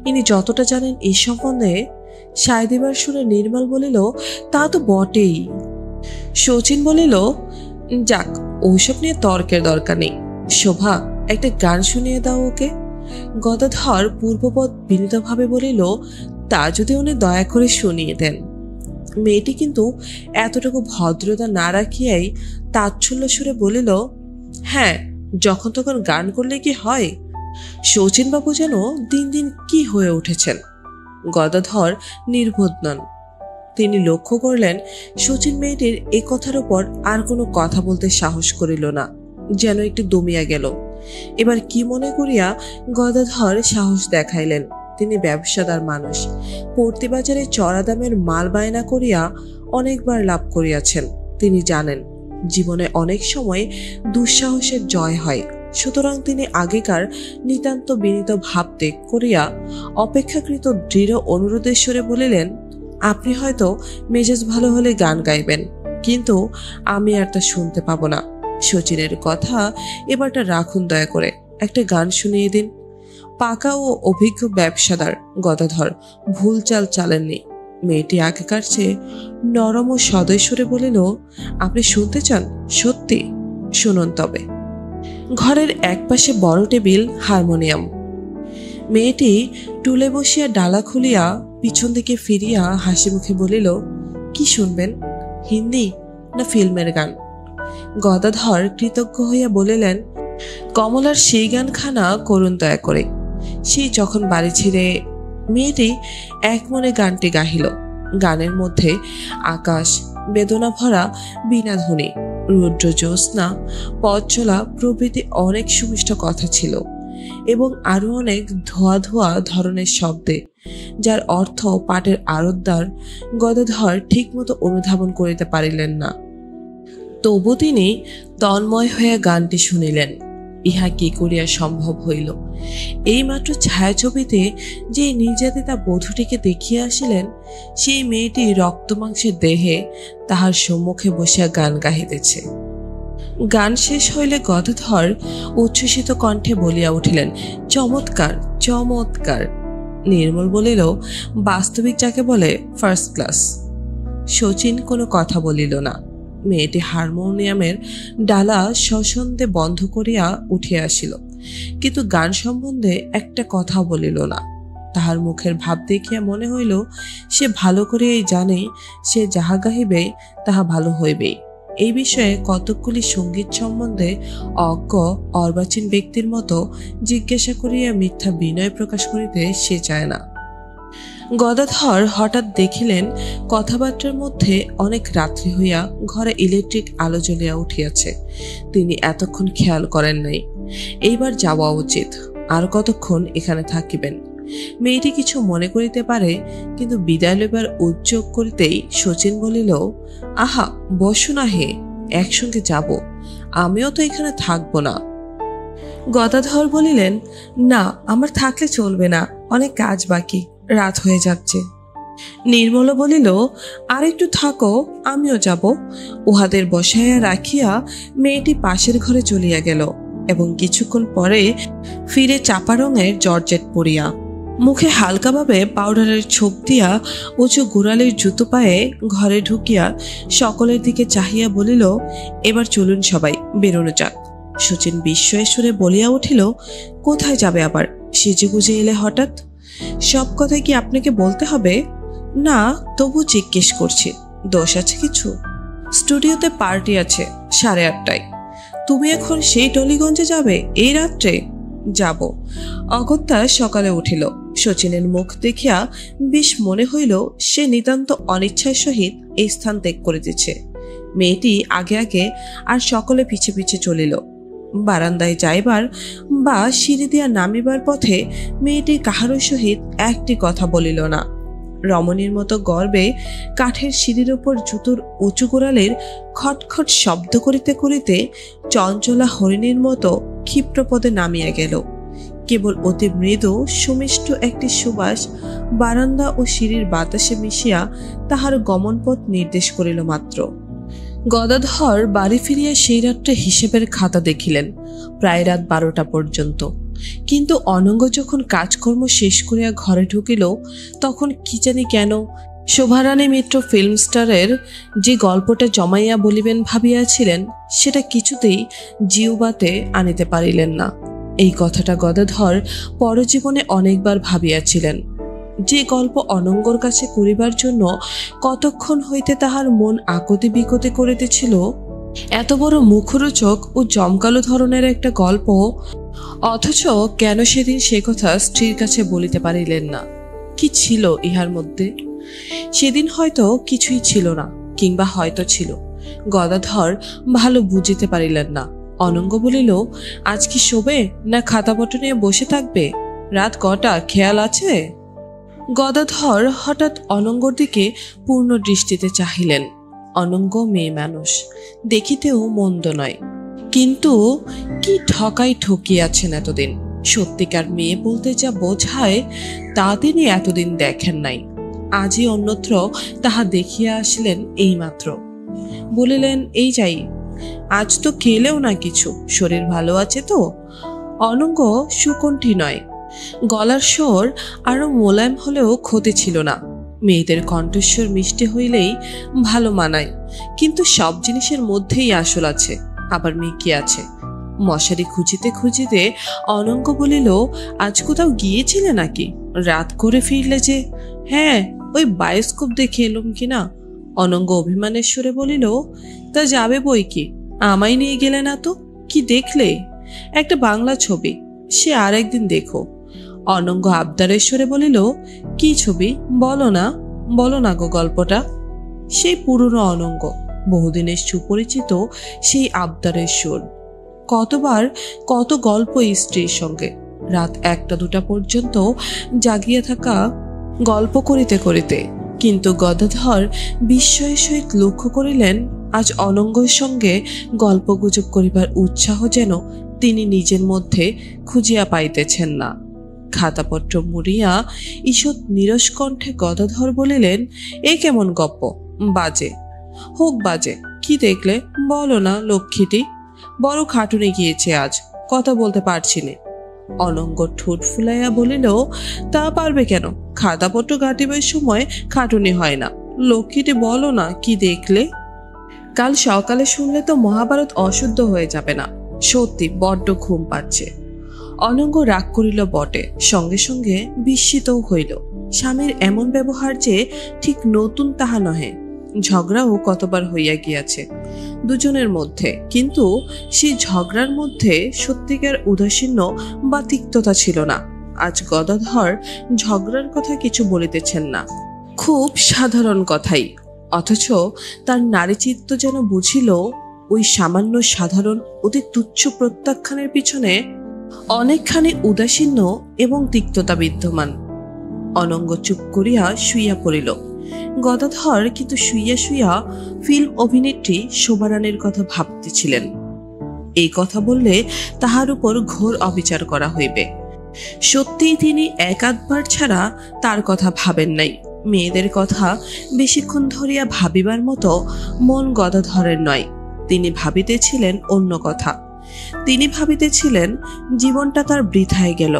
ইনি যতটা জানেন এই সম্বন্ধে। সায়দিবার সুরে নির্মল বলিল, তা তো বটেই। শচীন বলিল, যাক, ওইসব নিয়ে তর্কের দরকার নেই। শোভা, একটা গান শুনিয়ে দাও ওকে। গদাধর পূর্ববৎ বিনীতভাবে বলিল, তা যদি উনি দয়া করে শুনিয়ে দেন। মেয়েটি কিন্তু এতটুকু ভদ্রতা না রাখিয়াই তাচ্ছল্য সুরে বলিল, হ্যাঁ, যখন তখন গান করলে কি হয়? শচীনবাবু যেন দিন দিন কি হয়ে উঠেছেন। গদাধর নির্বোধ নন। তিনি লক্ষ্য করলেন শচীন মেয়েটির এ কথার উপর আর কোনো কথা বলতে সাহস করিল না, যেন একটু দমিয়া গেল। এবার কি মনে করিয়া গদাধর সাহস দেখাইলেন। তিনি ব্যবসাদার মানুষ, পড়তিবাজারে চড়া দামের মাল বায়না করিয়া অনেকবার লাভ করিয়াছেন। তিনি জানেন জীবনে অনেক সময় দুঃসাহসের জয় হয়। সুতরাং তিনি আগেকার নিতান্ত বিনীত ভাব ত্যাগ করিয়া অপেক্ষাকৃত দৃঢ় অনুরোধের সুরে বলিলেন, আপনি হয়তো মেজাজ ভালো হলে গান গাইবেন, কিন্তু আমি আর তা শুনতে পাবো না। শচীনের কথা এবারটা রাখুন দয়া করে, একটা গান শুনিয়ে দিন। পাকা ও অভিজ্ঞ ব্যবসাদার গদাধর ভুল চাল চালেননি। মেয়েটি আগেকার চেয়ে নরম ও সদয় সুরে বলিল, আপনি শুনতে চান? সত্যি? শুনুন তবে। ঘরের একপাশে বড় টেবিল, হারমোনিয়াম। মেয়েটি টুলে বসিয়া ডালা খুলিয়া পিছন দিকে ফিরিয়া হাসি মুখে বলিল, কি শুনবেন, হিন্দি না ফিল্মের গান? গদাধর কৃতজ্ঞ হইয়া বলিলেন, কমলার সেই গানখানা করুন দয়া করে। সেই যখন বাড়ি ছেড়ে। মেয়েটি এক মনে গানটি গাহিল। গানের মধ্যে আকাশ, বেদনা ভরা বীণাধ্বনি, রুদ্র জ্যোৎস্না, পথ চলা প্রভৃতি অনেক সুমিষ্ট কথা ছিল, এবং আরো অনেক ধোয়া ধোয়া ধরনের শব্দে, যার অর্থ পাটের আড়তদার গদাধর ঠিকমতো অনুধাবন করিতে পারিলেন না। তবু তিনি তন্ময় হইয়া গানটি শুনিলেন। ইহা কি করিয়া সম্ভব হইল? এইমাত্র ছায়াছবিতে যে নির্যাতিতা বধূটিকে দেখিয়া আসিলেন, সেই মেয়েটি রক্তমাংসের দেহে তাহার সম্মুখে বসিয়া গান গাহিতেছে। গান শেষ হইলে গদাধর উচ্ছ্বসিত কণ্ঠে বলিয়া উঠিলেন, চমৎকার, চমৎকার। নির্মল বলিল, বাস্তবিক যাকে বলে ফার্স্ট ক্লাস। শচীন কোনো কথা বলিল না। মেয়েটি হারমোনিয়ামের ডালা সসন্দে বন্ধ করিয়া উঠিয়া আসিল, কিন্তু গান সম্বন্ধে একটা কথা বলিল না। তাহার মুখের ভাব দেখিয়া মনে হইল সে ভালো করিয়াই জানে সে যাহা গাহিবে তাহা ভালো হইবেই। এই বিষয়ে কতকগুলি সঙ্গীত সম্বন্ধে অজ্ঞ অর্বাচীন ব্যক্তির মতো জিজ্ঞাসা করিয়া মিথ্যা বিনয় প্রকাশ করিতে সে চায় না। গদাধর হঠাৎ দেখিলেন কথাবার্তার মধ্যে অনেক রাত্রি হইয়া ঘরে ইলেকট্রিক আলো জ্বলিয়া উঠিয়াছে। তিনি এতক্ষণ খেয়াল করেন নাই। এইবার যাওয়া উচিত। আর কতক্ষণ এখানে থাকিবেন? মেয়েটি কিছু মনে করিতে পারে, কিন্তু বিদায় লইবার উদ্যোগ করিতেই শচীন বলিল, আহা বসো না হে, একসঙ্গে যাব। আমিও তো এখানে থাকবো না। গদাধর বলিলেন, না, আমার থাকলে চলবে না, অনেক কাজ বাকি, রাত হয়ে যাচ্ছে। নির্মল বলিল, আর একটু থাকো, আমিও যাব। উহাদের বসাইয়া রাখিয়া মেয়েটি পাশের ঘরে চলিয়া গেল এবং কিছুক্ষণ পরে ফিরে চাপা রঙের জর্জেট পরিয়া, মুখে হালকাভাবে পাউডারের ছোপ দিয়া উঁচু গোড়ালির জুতো পায়ে ঘরে ঢুকিয়া সকলের দিকে চাহিয়া বলিল, এবার চলুন সবাই, বেরোনো যাক। শচীন বিস্ময়ের সুরে বলিয়া উঠিল, কোথায় যাবে আবার? সেজেগুজে এলে হঠাৎ? সব কথা কি আপনাকে বলতে হবে? না, তবু জিজ্ঞেস করছি, দোষ আছে কিছু? স্টুডিওতে পার্টি আছে 8:30টায়। তুমি এখন সেই টলিগঞ্জে যাবে এই রাত্রে? যাব। অগত্যা সকালে উঠিল। শচীনের মুখ দেখিয়া বেশ মনে হইল সে নিতান্ত অনিচ্ছার সহিত এই স্থান ত্যাগ করিতেছে। মেয়েটি আগে আগে আর সকলে পিছে পিছে চলিল। বারান্দায় যাইবার বা সিঁড়ি দিয়া নামিবার পথে মেয়েটি কাহারও সহিত একটি কথা বলিল না। রমণীর মতো গর্বে কাঠের সিঁড়ির ওপর জুতোর উঁচু গোড়ালের খটখট শব্দ করিতে করিতে চঞ্চলা হরিণীর মতো ক্ষিপ্রপদে নামিয়া গেল। কেবল অতি মৃদু সুমিষ্ট একটি সুবাস বারান্দা ও সিঁড়ির বাতাসে মিশিয়া তাহার গমনপথ নির্দেশ করিল মাত্র। গদাধর বাড়ি ফিরিয়া সেই রাত্রে হিসেবের খাতা দেখিলেন, প্রায় রাত 12টা পর্যন্ত। কিন্তু অনঙ্গ যখন কাজকর্ম শেষ করিয়া ঘরে ঢুকিল, তখন কি জানি কেন শোভারানী মিত্র ফিল্ম স্টারের যে গল্পটা জমাইয়া বলিবেন ভাবিয়াছিলেন, সেটা কিছুতেই জিউবাতে আনিতে পারিলেন না। এই কথাটা গদাধর পরজীবনে অনেকবার ভাবিয়াছিলেন। যে গল্প অনঙ্গর কাছে করিবার জন্য কতক্ষণ হইতে তাহার মন আকতি বিকতি করিতেছিল, এত বড় মুখরোচক ও জমকালো ধরনের একটা গল্প, অথচ কেন সেদিন সে কথা স্ত্রীর কাছে বলিতে পারিলেন না? কি ছিল ইহার মধ্যে? সেদিন হয়তো কিছুই ছিল না, কিংবা হয়তো ছিল। গদাধর ভালো বুঝিতে পারিলেন না। অনঙ্গ বলিল, আজ কি শোবে না খাতাপত্র নিয়ে বসে থাকবে? রাত কটা খেয়াল আছে? গদাধর হঠাৎ অনঙ্গর দিকে পূর্ণ দৃষ্টিতে চাহিলেন। অনঙ্গ মেয়ে মানুষ, দেখিতেও মন্দ নয়, কিন্তু কি ঠকাই ঠকিয়াছেন এতদিন। সত্যিকার মেয়ে বলতে যা বোঝায় তা তিনি এতদিন দেখেন নাই। আজই অন্যত্র তাহা দেখিয়া আসলেন এইমাত্র। বলিলেন, এই যাই, আজ তো খেলেও না কিছু, শরীর ভালো আছে তো? অনঙ্গ সুকণ্ঠী নয়, গলার স্বর আরো মোলায়েম হলেও ক্ষতি ছিল না। মেয়েদের কণ্ঠস্বর মিষ্টি হইলেই ভালো মানায়, কিন্তু সব জিনিসের মধ্যেই আসল আছে, আবার মিকি আছে। মশারি খুঁজিতে খুঁজিতে অনঙ্গ বলিল, আজ কোথাও গিয়েছিলে নাকি? রাত করে ফিরলে যে। হ্যাঁ, ওই বায়োস্কোপ দেখে এলুম কিনা। অনঙ্গ অভিমানের সুরে বলিল, তা যাবে বই কি, আমায় নিয়ে গেলে না তো? কি দেখলে? একটা বাংলা ছবি, সে আর একদিন দেখো। অনঙ্গ আবদারের সুরে বলিল, কি ছবি? বলো না, বলো না গো গল্পটা। সেই পুরনো অনঙ্গ, বহুদিনের সুপরিচিত সেই আবদারের সুর। কতবার কত গল্প স্ত্রীর সঙ্গে, রাত 1টা-2টা পর্যন্ত জাগিয়া থাকা গল্প করিতে করিতে। কিন্তু গদাধর বিস্ময়ের সহিত লক্ষ্য করিলেন, আজ অনঙ্গের সঙ্গে গল্পগুজব করিবার উৎসাহ যেন তিনি নিজের মধ্যে খুঁজিয়া পাইতেছেন না। খাতাপত্র মুড়িয়া ঈষৎ নিরস কণ্ঠে গদাধর বলিলেন, এ কেমন গপ্প? বাজে হোক বাজে, কি দেখলে বলো না লক্ষ্মীটি। বড় খাটুনে গিয়েছে আজ, কথা বলতে পারছি নে। অনঙ্গ ঠোঁট ফুলাইয়া বলিল, তা পারবে কেন? খাতাপত্র ঘাটিবার সময় খাটুনি হয় না। লক্ষ্মীটি বলো না কি দেখলে? কাল সকালে শুনলে তো মহাভারত অশুদ্ধ হয়ে যাবে না। সত্যি বড্ড ঘুম পাচ্ছে। অনঙ্গ রাগ করিল বটে, সঙ্গে সঙ্গে বিস্মিতও হইল। স্বামীর এমন ব্যবহার যে ঠিক নতুন তাহা নহে। ঝগড়াও কতবার হইয়া গিয়াছে দুজনের মধ্যে, কিন্তু সেই ঝগড়ার মধ্যে সত্যিকার উদাসীন্য বা তিক্ততা ছিল না। আজ গদাধর ঝগড়ার কথা কিছু বলিতেছেন না, খুব সাধারণ কথাই, অথচ তার নারীচিত্ত যেন বুঝিল ওই সামান্য সাধারণ অতি তুচ্ছ প্রত্যাখ্যানের পিছনে অনেকখানি উদাসীন্য এবং তিক্ততা বিদ্যমান। অনঙ্গ চুপ করিয়া শুইয়া পড়িল। গদাধর কিন্তু শুইয়া শুইয়া ফিল্ম অভিনেত্রী শোভারানীর কথা ভাবতেছিলেন। এই কথা বললে তাহার উপর ঘোর অবিচার করা হইবে। সত্যিই তিনি এক আধবার ছাড়া তার কথা ভাবেন নাই। মেয়েদের কথা বেশিক্ষণ ধরিয়া ভাবিবার মতো মন গদাধরের নয়। তিনি ভাবিতেছিলেন অন্য কথা। তিনি ভাবিতেছিলেন জীবনটা তার বৃথায় গেল।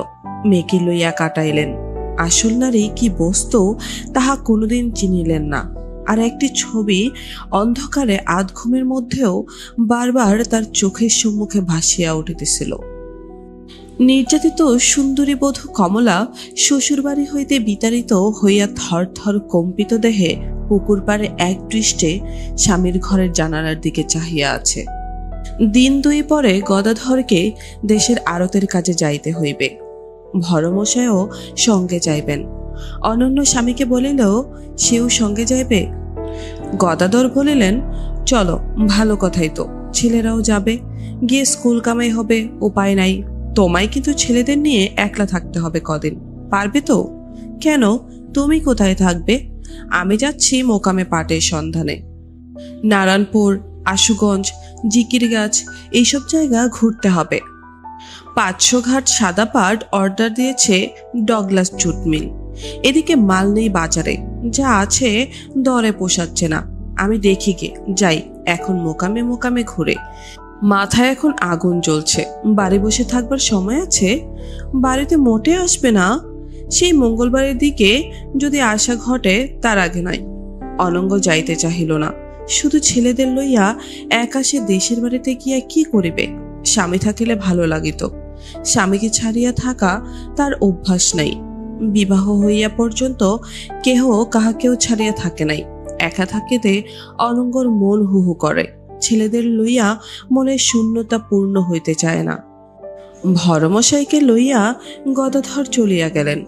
মেয়েকে লইয়া কাটাইলেন। আসল নারী কি বস্তু তাহা কোনোদিন চিনিলেন না। আর একটি ছবি অন্ধকারে আধ ঘুমের মধ্যেও বারবার তার চোখের সম্মুখে ভাসিয়া উঠিতেছিল। নির্যাতিত সুন্দরী বধূ কমলা শ্বশুরবাড়ি হইতে বিতাড়িত হইয়া থর থর কম্পিত দেহে পুকুর পাড়ে এক দৃষ্টে স্বামীর ঘরের জানালার দিকে চাহিয়া আছে। দিন দুই পরে গদাধরকে দেশের আড়তের কাজে যাইতে হইবে। ভরমশাইও সঙ্গে যাইবেন। অনন্য স্বামীকে বলিল, সেও সঙ্গে যাইবে। গদাধর বলিলেন, চলো, ভালো কথাই তো, ছেলেরাও যাবে, গিয়ে স্কুল কামাই হবে, উপায় নাই। তোমায় কিন্তু ছেলেদের নিয়ে একলা থাকতে হবে কদিন, পারবে তো? কেন, তুমি কোথায় থাকবে? আমি যাচ্ছি মোকামে পাটের সন্ধানে। নারায়ণপুর, আশুগঞ্জ, জিকির গাছ, এইসব জায়গা ঘুরতে হবে। 500 ঘাট সাদা পাট অর্ডার দিয়েছে ডগলাস জুট মিল। এদিকে মাল নেই বাজারে, যা আছে দরে পোষাচ্ছে না। আমি দেখি গে, যাই এখন মোকামে মোকামে ঘুরে। মাথায় এখন আগুন জ্বলছে। বাড়ি বসে থাকবার সময় আছে? বাড়িতে মোটে আসবে না। সেই মঙ্গলবারের দিকে যদি আশা ঘটে, তার আগে নয়। অনঙ্গ যাইতে চাহিল না। শুধু ছেলেদের লইয়া একা সে দেশের বাড়িতে গিয়া কি করিবে? স্বামী থাকিলে ভালো লাগিত। স্বামীকে ছাড়িয়া থাকা তার অভ্যাস নাই। বিবাহ হইয়া পর্যন্ত কেহ কাহাকেও ছাড়িয়া থাকে নাই। একা থাকিতে অনঙ্গর মন হুহু করে। ছেলেদের লইয়া মনের শূন্যতা পূর্ণ হইতে চায় না। ভরমশাইকে লইয়া গদাধর চলিয়া গেলেন।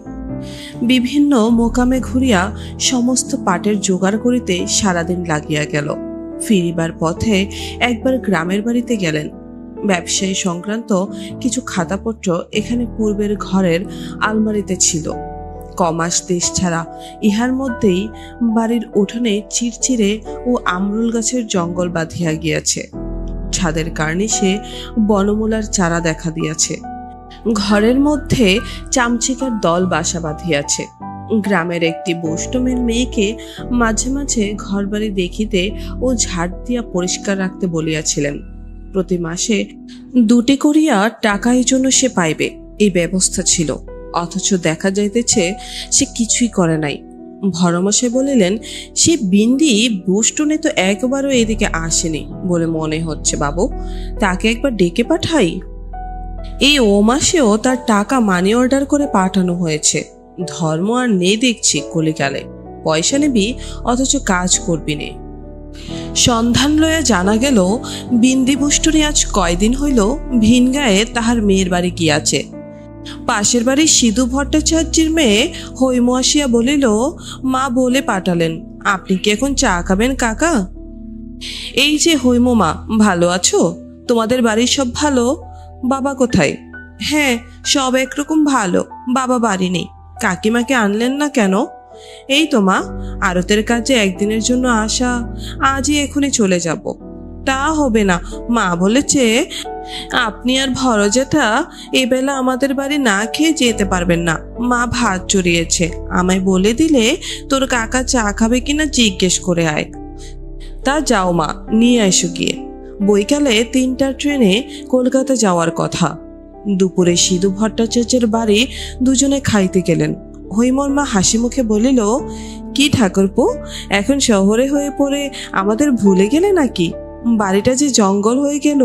বিভিন্ন মোকামে ঘুরিয়া সমস্ত পাটের জোগাড় করিতে সারাদিন লাগিয়া গেল। ফিরিবার পথে একবার গ্রামের বাড়িতে গেলেন। ব্যবসায়ী সংক্রান্ত কিছু খাতাপত্র এখানে পূর্বের ঘরের আলমারিতে ছিল। কমাস দেশ ছাড়া ইহার মধ্যেই বাড়ির উঠোনে চিরচিরে ও আমরুল গাছের জঙ্গল বাঁধিয়া গিয়াছে। ছাদের কার্নিশে বনমূলার চারা দেখা দিয়াছে। ঘরের মধ্যে চামচিকার দল বাসা বাঁধিয়াছে। গ্রামের একটি বৈষ্ণবের মেয়েকে মাঝে মাঝে ঘর বাড়ি দেখিতে ও ঝাড় দিয়া পরিষ্কার রাখতে বলিয়াছিলেন। প্রতি মাসে 2টি করিয়া টাকা এই জন্য সে পাইবে, এই ব্যবস্থা ছিল। অথচ দেখা যাইতেছে সে কিছুই করে নাই। ভরমশাই বলিলেন, সে বিন্দি বোস্টনে তো একবারও এদিকে আসেনি বলে মনে হচ্ছে বাবু, তাকে একবার ডেকে পাঠাই। এই ও মাসেও তার টাকা মানি অর্ডার করে পাঠানো হয়েছে। ধর্ম আর নেই দেখছি কলিকালে। পয়সা নিবি অথচ কাজ করবি নে। সন্ধান লইয়া জানা গেল বিন্দি বোস্টনে আজ কয়দিন হইল ভিন গায়ে তাহার মেয়ের বাড়ি গিয়াছে। পাশের বাড়ির সিধু ভট্টাচার্যের মেয়ে হৈম আসিয়া বলিল, মা বলে পাঠালেন, আপনি কি এখন চা খাবেন কাকা? এই যে হৈম মা, ভালো আছো? তোমাদের বাড়ির সব ভালো? বাবা কোথায়? হ্যাঁ, সব একরকম ভালো। বাবা বাড়ি নেই। কাকিমাকে আনলেন না কেন? এই তো মা, আড়তের কাজে একদিনের জন্য আসা, আজই এখনই চলে যাব। তা হবে না, মা বলেছে আপনি আর ভরজাটা এবেলা আমাদের বাড়ি না খেয়ে যেতে পারবেন না। মা ভাত চড়িয়েছে, আমায় বলে দিলে তোর কাকা চা খাবে কিনা জিজ্ঞেস করে আয়। তা যাও মা, নিয়ে এসো গিয়ে। বৈকালে 3টার ট্রেনে কলকাতা যাওয়ার কথা। দুপুরে সিধু ভট্টাচার্যের বাড়ি দুজনে খাইতে গেলেন। হৈমর মা হাসি মুখে বলিল, কি ঠাকুরপো, এখন শহরে হয়ে পড়ে আমাদের ভুলে গেলে নাকি? বাড়িটা যে জঙ্গল হয়ে গেল,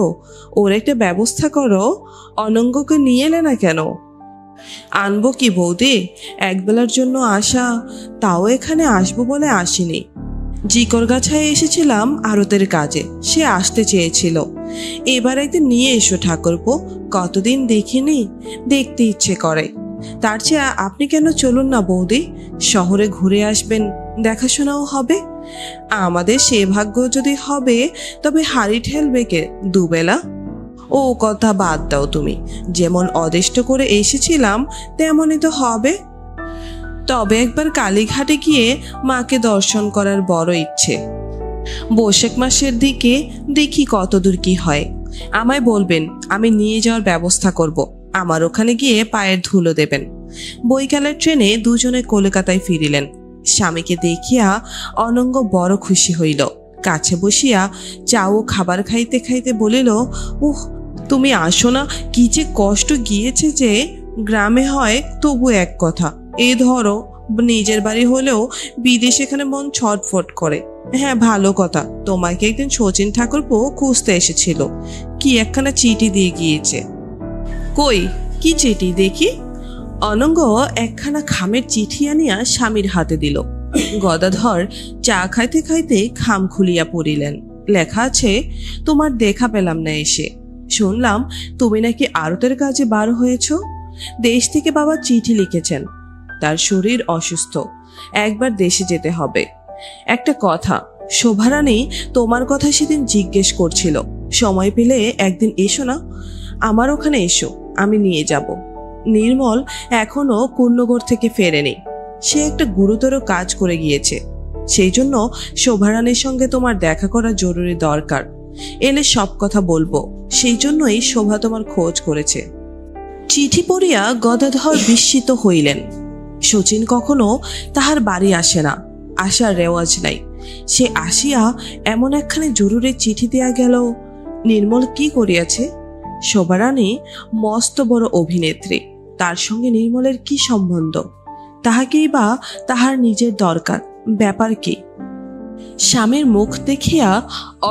ওর একটা ব্যবস্থা করো। অনঙ্গকে নিয়ে এলে না কেন? আনবো কি বৌদি, একবেলার জন্য আসা, তাও এখানে আসবো বলে আসিনি। জিকরগাছায় এসেছিলাম আড়তের কাজে, সে আসতে চেয়েছিল। এবার একদিন নিয়ে এসো ঠাকুরপো, কতদিন দেখিনি, দেখতে ইচ্ছে করে। তার চেয়ে আপনি কেন চলুন না বৌদি, শহরে ঘুরে আসবেন, দেখাশোনাও হবে। আমাদের সে ভাগ্য যদি হবে, তবে হাড়ি ঠেলবে কে দুবেলা? ও কথা বাদ দাও তুমি, যেমন অদেষ্ট করে এসেছিলাম তেমনই তো হবে। তবে একবার কালীঘাটে গিয়ে মাকে দর্শন করার বড় ইচ্ছে। বৈশাখ মাসের দিকে দেখি কতদূর কি হয়। আমায় বলবেন, আমি নিয়ে যাওয়ার ব্যবস্থা করব। আমার ওখানে গিয়ে পায়ের ধুলো দেবেন। বৈকালের ট্রেনে দুজনে কলকাতায় ফিরিলেন। স্বামীকে দেখিয়া অনঙ্গ বড় খুশি হইল। কাছে বসিয়া চা ও খাবার খাইতে খাইতে বলিল, উহ, তুমি আসো না, কি যে কষ্ট গিয়েছে যে। গ্রামে হয় তবু এক কথা, এ ধরো নিজের বাড়ি হলেও বিদেশে এখানে মন ছটফট করে। হ্যাঁ, ভালো কথা, তোমাকে একদিন শচীন ঠাকুরপো খুঁজতে এসেছিল, কি একখানা চিঠি দিয়ে গিয়েছে। কই, কি চিঠি দেখি? অনঙ্গ একখানা খামের চিঠি আনিয়া স্বামীর হাতে দিল। গদাধর চা খাইতে খাইতে খাম খুলিয়া পড়িলেন। লেখা আছে, তোমার দেখা পেলাম না এসে। শুনলাম তুমি নাকি আড়তের কাজে বার হয়েছ। দেশ থেকে বাবা চিঠি লিখেছেন, তার শরীর অসুস্থ, একবার দেশে যেতে হবে। একটা কথা, শোভারানী তোমার কথা সেদিন জিজ্ঞেস করছিল, সময় পেলে একদিন এসো না, আমার ওখানে এসো, আমি নিয়ে যাব। নির্মল এখনো কুন্নগর থেকে ফেরেনি, সে একটা গুরুতর কাজ করে গিয়েছে। সেই জন্য শোভারানীর সঙ্গে তোমার দেখা করা জরুরি দরকার। এলে সব কথা বলবো, সেই জন্যই শোভা তোমার খোঁজ করেছে। চিঠি পড়িয়া গদাধর বিস্মিত হইলেন। শচীন কখনো তাহার বাড়ি আসে না, আসার রেওয়াজ নাই। সে আসিয়া এমন একখানে জরুরি চিঠি দেয়া গেল। নির্মল কি করিয়াছে? শোভারানী মস্ত বড় অভিনেত্রী, তার সঙ্গে নির্মলের কি সম্বন্ধ? তাহাকেই বা তাহার নিজের দরকার, ব্যাপার কি? স্বামীর মুখ দেখিয়া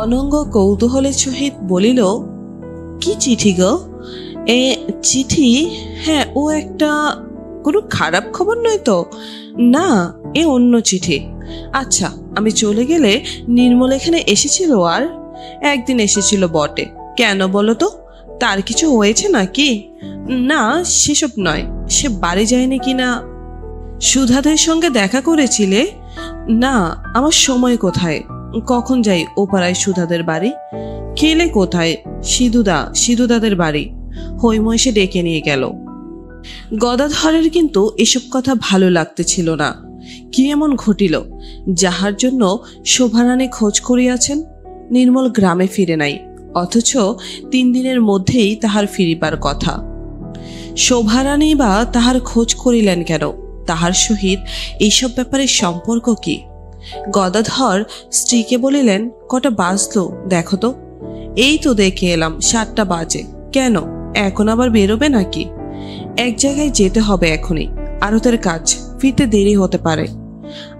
অনঙ্গ কৌতূহলের সহিত বলিল, কি চিঠি গো? এ চিঠি? হ্যাঁ, ও একটা, কোনো খারাপ খবর নয় তো? না, এ অন্য চিঠি। আচ্ছা, আমি চলে গেলে নির্মল এখানে এসেছিল? আর একদিন এসেছিল বটে, কেন বলো তো? তার কিছু হয়েছে নাকি? না, সেসব নয়। সে বাড়ি যায়নি কিনা? সুধাদের সঙ্গে দেখা করেছিলে? না, আমার সময় কোথায়, কখন যাই ও পাড়ায় সুধাদের বাড়ি? খেলে কোথায়? সিধুদাদের বাড়ি। হৈময় সে ডেকে নিয়ে গেল। গদাধরের কিন্তু এসব কথা ভালো লাগতেছিল না। কি এমন ঘটিল যাহার জন্য শোভারানী খোঁজ করিয়াছেন? নির্মল গ্রামে ফিরে নাই, অথচ 3 দিনের মধ্যেই তাহার ফিরিবার কথা। শোভারানী বা তাহার খোঁজ করিলেন কেন? তাহার সহিত এইসব ব্যাপারে সম্পর্ক কি? গদাধর স্ত্রীকে বলিলেন, কটা বাজলো দেখো তো। এই তো দেখে এলাম 7টা বাজে। কেন, এখন আবার বেরোবে নাকি? এক জায়গায় যেতে হবে এখনই, আড়তের কাজ, ফিরতে দেরি হতে পারে।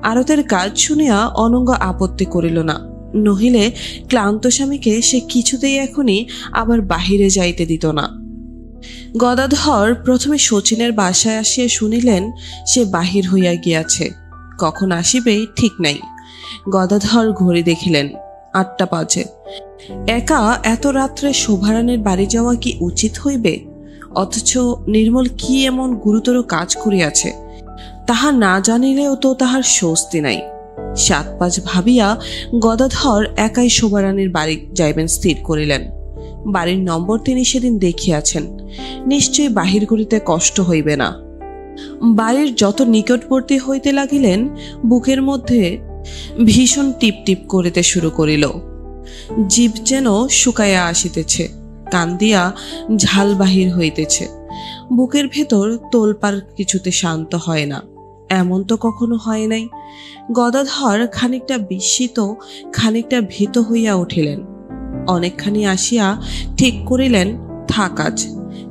আড়তের কাজ শুনিয়া অনঙ্গ আপত্তি করিল না, নহিলে ক্লান্ত স্বামীকে সে কিছুতেই এখনই আবার বাহিরে যাইতে দিত না। গদাধর প্রথমে শচীনের বাসায় আসিয়া শুনিলেন সে বাহির হইয়া গিয়াছে, কখন আসিবে ঠিক নাই। গদাধর ঘড়ি দেখিলেন, 8টা বাজে। একা এত রাত্রে শোভারানীর বাড়ি যাওয়া কি উচিত হইবে? অথচ নির্মল কি এমন গুরুতর কাজ করিয়াছে তাহা না জানিলেও তো তাহার স্বস্তি নাই। 7-5 ভাবিয়া গদাধর একাই শোভারানীর বাড়ি যাইবেন স্থির করিলেন। বাড়ির নম্বর তিনি সেদিন দেখিয়াছেন, নিশ্চয়ই বাহির করিতে কষ্ট হইবে না। বাড়ির যত নিকটবর্তী হইতে লাগিলেন, বুকের মধ্যে ভীষণ টিপ টিপ করিতে শুরু করিল। জীব যেন শুকাইয়া আসিতেছে। কান দিয়া ঝাল বাহির হইতেছে। বুকের ভেতর তোলপাড় কিছুতে শান্ত হয় না। এমন তো কখনো হয় নাই। গদাধর খানিকটা বিস্মিত, খানিকটা ভীত হইয়া উঠিলেন। অনেকখানি আসিয়া ঠিক করিলেন থাক আজ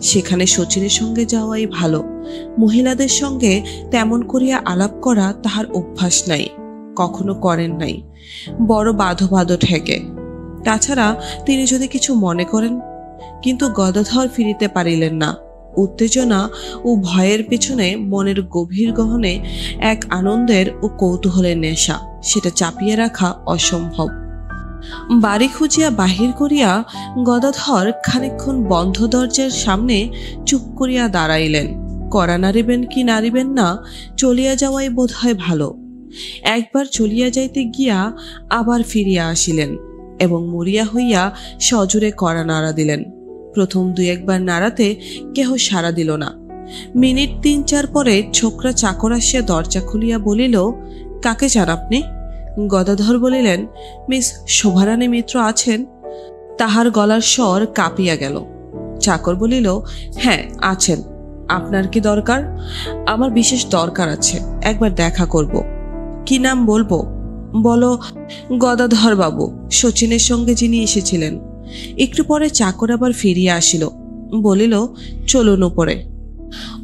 সেখানে শচীনের সঙ্গে যাওয়াই ভালো। মহিলাদের সঙ্গে তেমন করিয়া আলাপ করা তাহার অভ্যাস নাই, কখনো করেন নাই, বড় বাধো বাধো ঠেকে। তাছাড়া তিনি যদি কিছু মনে করেন। কিন্তু গদাধর ফিরিতে পারিলেন না। উত্তেজনা ও ভয়ের পেছনে মনের গভীর গহনে এক আনন্দের ও কৌতূহলের নেশা, সেটা চাপিয়ে রাখা অসম্ভব। বাড়ি খুঁজিয়া বাহির করিয়া গদাধর খানিকক্ষণ বন্ধ দরজার সামনে চুপ করিয়া দাঁড়াইলেন। কড়া নাড়িবেন কি নাড়িবেন না, চলিয়া যাওয়াই বোধ হয় ভালো। একবার চলিয়া যাইতে গিয়া আবার ফিরিয়া আসিলেন এবং মরিয়া হইয়া সজোরে কড়া নাড়া দিলেন। প্রথম ২-১ নাড়াতে কেহ সাড়া দিল না। মিনিট ৩-৪ পরে ছোকরা চাকর আসিয়া দরজা খুলিয়া বলিল, কাকে চান আপনি? গদাধর বলিলেন, মিস শোভারানী মিত্র আছেন? তাহার গলার স্বর কাঁপিয়া গেল। চাকর বলিল, হ্যাঁ আছেন। আপনার কি দরকার? আমার বিশেষ দরকার আছে, একবার দেখা করব। কি নাম বলবো? বলো। গদাধর বাবু, শচীনের সঙ্গে যিনি এসেছিলেন। একটু পরে চাকর আবার ফিরিয়া আসিল, বলিল, চলুন উপরে।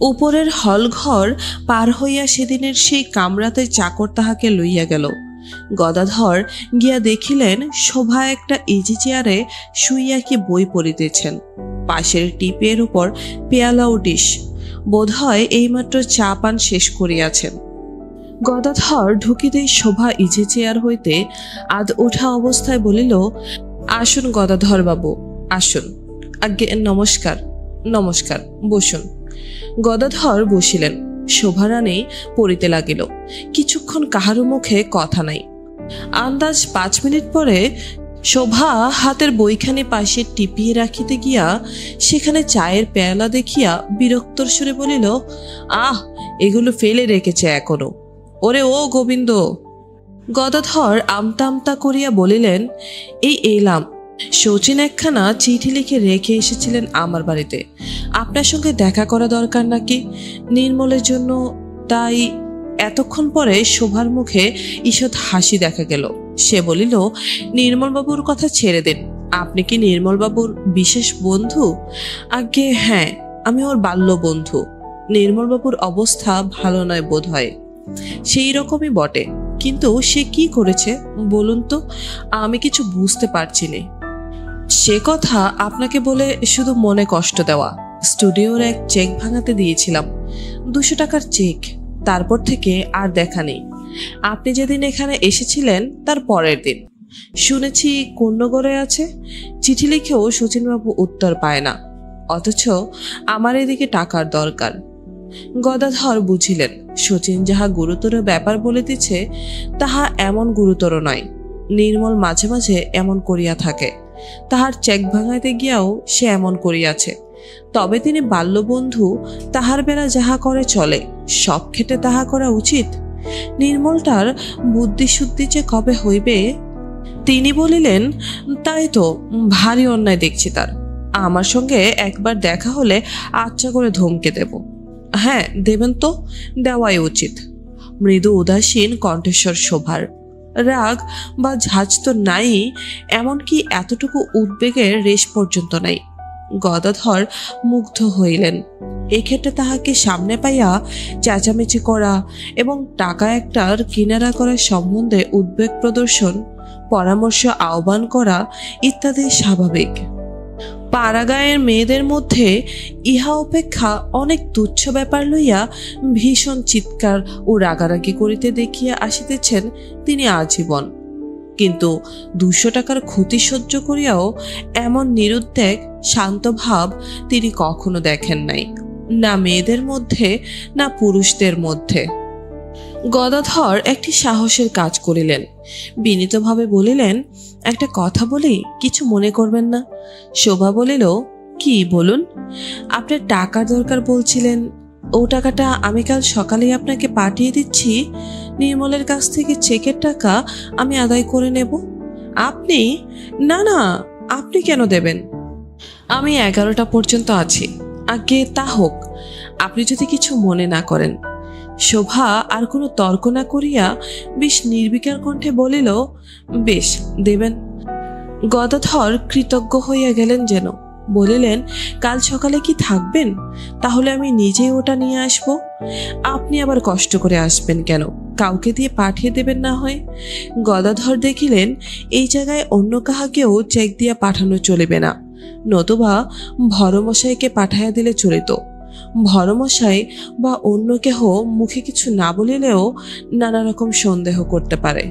উপরের হলঘর পার হইয়া সেদিনের সেই কামরাতে চাকর তাহাকে লইয়া গেল। গদাধর গিয়া দেখিলেন শোভা একটা ইজি চেয়ারে শুইয়া কি বই পড়িতেছেন। পাশের টিপের উপর পেয়ালা ও ডিশ, বোধহয় এইমাত্র চা পান শেষ করিয়াছেন। গদাধর ঢুকিতেই শোভা ইজি চেয়ার হইতে আধ ওঠা অবস্থায় বলিল, আসুন গদাধর বাবু, আসুন। আজ্ঞে নমস্কার। নমস্কার, বসুন। গদাধর বসিলেন। শোভারানী পড়িতে লাগিল। কিছুক্ষণ কাহারও মুখে কথা নাই। আন্দাজ ৫ মিনিট পরে শোভা হাতের বইখানি পাশে টিপিয়ে রাখিতে গিয়া সেখানে চায়ের পেয়ালা দেখিয়া বিরক্তর সুরে বলিল, আহ, এগুলো ফেলে রেখেছে এখনো। ওরে ও গোবিন্দ! গদাধর আমতা আমতা করিয়া বলিলেন, এই এলাম। শচীন একখানা চিঠি লিখে রেখে এসেছিলেন আমার বাড়িতে, আপনার সঙ্গে দেখা করা দরকার নাকি, নির্মলের জন্য। তাই। এতক্ষণ পরে শোভার মুখে ঈষৎ হাসি দেখা গেল। সে বলিল, নির্মলবাবুর কথা ছেড়ে দিন। আপনি কি নির্মলবাবুর বিশেষ বন্ধু? আজ্ঞে হ্যাঁ, আমি ওর বাল্য বন্ধু। নির্মলবাবুর অবস্থা ভালো নয় বোধ হয়। সেই রকমই বটে, কিন্তু সে কি করেছে বলুন তো, আমি কিছু বুঝতে পারছি না। সে কথা আপনাকে বলে শুধু মনে কষ্ট দেওয়া। স্টুডিওর এক চেক ভাঙাতে দিয়েছিলাম, 200 টাকার চেক। তারপর থেকে আর দেখা নেই। আপনি যেদিন এখানে এসেছিলেন তার পরের দিন। শুনেছি কোন্নগরে আছে। চিঠি লিখেও শচীনবাবু উত্তর পায় না, অথচ আমার এদিকে টাকার দরকার। গদাধর বুঝিলেন শচীন যাহা গুরুতর ব্যাপার বলিতেছে তাহা এমন গুরুতর নয়। নির্মল মাঝে মাঝে এমন করিয়া থাকে, তাহার চেক ভাঙাইতে গিয়াও সে এমন করিয়াছে। তবে তিনি বাল্যবন্ধু, তাহার বেলা যাহা করে চলে, সব ক্ষেত্রে তাহা করা উচিত। নির্মলটার বুদ্ধিশুদ্ধি যে কবে হইবে। তিনি বলিলেন, তাই তো, ভারী অন্যায় দেখছি তার। আমার সঙ্গে একবার দেখা হলে আচ্ছা করে ধমকে দেব। হ্যাঁ দেবেন তো, দেওয়াই উচিত। মৃদু উদাসীন কণ্ঠস্বর শোভার। রাগ বা ঝাঁজ তো নাই, এমনকি এতটুকু উদ্বেগের রেশ পর্যন্ত নাই। গদাধর মুগ্ধ হইলেন। এক্ষেত্রে তাহাকে সামনে পাইয়া চেঁচামেচি করা এবং টাকা একটার কিনারা করার সম্বন্ধে উদ্বেগ প্রদর্শন, পরামর্শ আহ্বান করা ইত্যাদি স্বাভাবিক। পাড়াগাঁয়ের মেয়েদের মধ্যে ইহা অপেক্ষা অনেক তুচ্ছ ব্যাপার লইয়া ভীষণ চিৎকার ও রাগারাগি করিতে দেখিয়া আসিতেছেন তিনি আজীবন। কিন্তু 200 টাকার ক্ষতি সহ্য করিয়াও এমন নিরুদ্বেগ শান্ত ভাব তিনি কখনো দেখেন নাই, না মেয়েদের মধ্যে না পুরুষদের মধ্যে। গদাধর একটি সাহসের কাজ করিলেন। বিনীতভাবে বলিলেন, একটা কথা বলি, কিছু মনে করবেন না। শোভা বলিল, কি বলুন। আপনার টাকার দরকার বলছিলেন, ও টাকাটা আমি কাল সকালেই আপনাকে পাঠিয়ে দিচ্ছি। নির্মলের কাছ থেকে চেকের টাকা আমি আদায় করে নেব। আপনি? না না, আপনি কেন দেবেন? আমি 11টা পর্যন্ত আছি। আগে তা হোক, আপনি যদি কিছু মনে না করেন। শোভা আর কোনো তর্ক না করিয়া বেশ নির্বিকার কণ্ঠে বলিল, বেশ, দেবেন। গদাধর কৃতজ্ঞ হইয়া গেলেন যেন। বলিলেন, কাল সকালে কি থাকবেন? তাহলে আমি নিজেই ওটা নিয়ে আসব। আপনি আবার কষ্ট করে আসবেন কেন? কাউকে দিয়ে পাঠিয়ে দেবেন না হয়। গদাধর দেখিলেন এই জায়গায় অন্য কাহাকেও চেক দিয়া পাঠানো চলিবে না, নতুবা ভরমশাইকে পাঠাইয়া দিলে চলিত। ভরমশাই বা অন্য কেহ মুখে কিছু না বলিলেও নানা রকম সন্দেহ করতে পারে।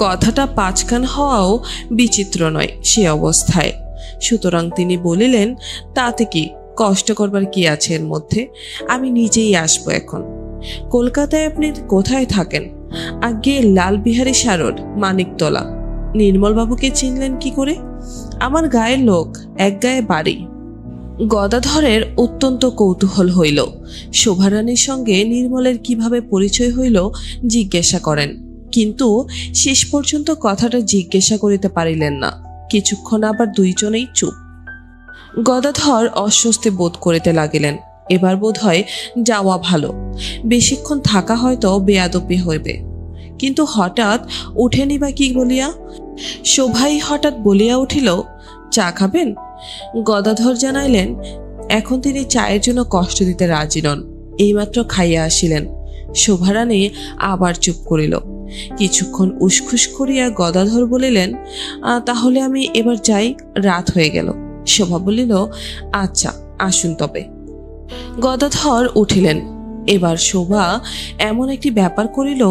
কথাটা পাঁচকান হওয়াও বিচিত্র নয় সে অবস্থায়। সুতরাং তিনি বলিলেন, তাতে কি, কষ্ট করবার কি আছে এর মধ্যে? আমি নিজেই আসবো এখন। কলকাতায় আপনি কোথায় থাকেন? আগে লালবিহারী সারোড, মানিকতলা। নির্মলবাবুকে চিনলেন কি করে? আমার গায়ের লোক, এক গায়ে বাড়ি। গদাধরের অত্যন্ত কৌতূহল হইল। শোভারানীর সঙ্গে নির্মলের কিভাবে পরিচয় হইল জিজ্ঞাসা করেন, কিন্তু শেষ পর্যন্ত কথাটা জিজ্ঞাসা করিতে পারিলেন না। কিছুক্ষণ আবার দুইজনেই চুপ। গদাধর অস্বস্তি বোধ করিতে লাগিলেন। এবার বোধ হয় যাওয়া ভালো, বেশিক্ষণ থাকা হয়তো বেয়াদপি হইবে। কিন্তু হঠাৎ উঠেনি বা কি বলিয়া? শোভাই হঠাৎ বলিয়া উঠিল, চা খাবেন? গদাধর জানাইলেন, এখন তিনি চায়ের জন্য কষ্ট দিতে রাজি নন, এইমাত্র খাইয়া আসিলেন। শোভারানী আবার চুপ করিল। কিছুক্ষণ উসখুস করিয়া গদাধর বলিলেন, তাহলে আমি এবার যাই, রাত হয়ে গেল। শোভা বলিল, আচ্ছা, আসুন তবে। গদাধর উঠিলেন। এবার শোভা এমন একটি ব্যাপার করিল,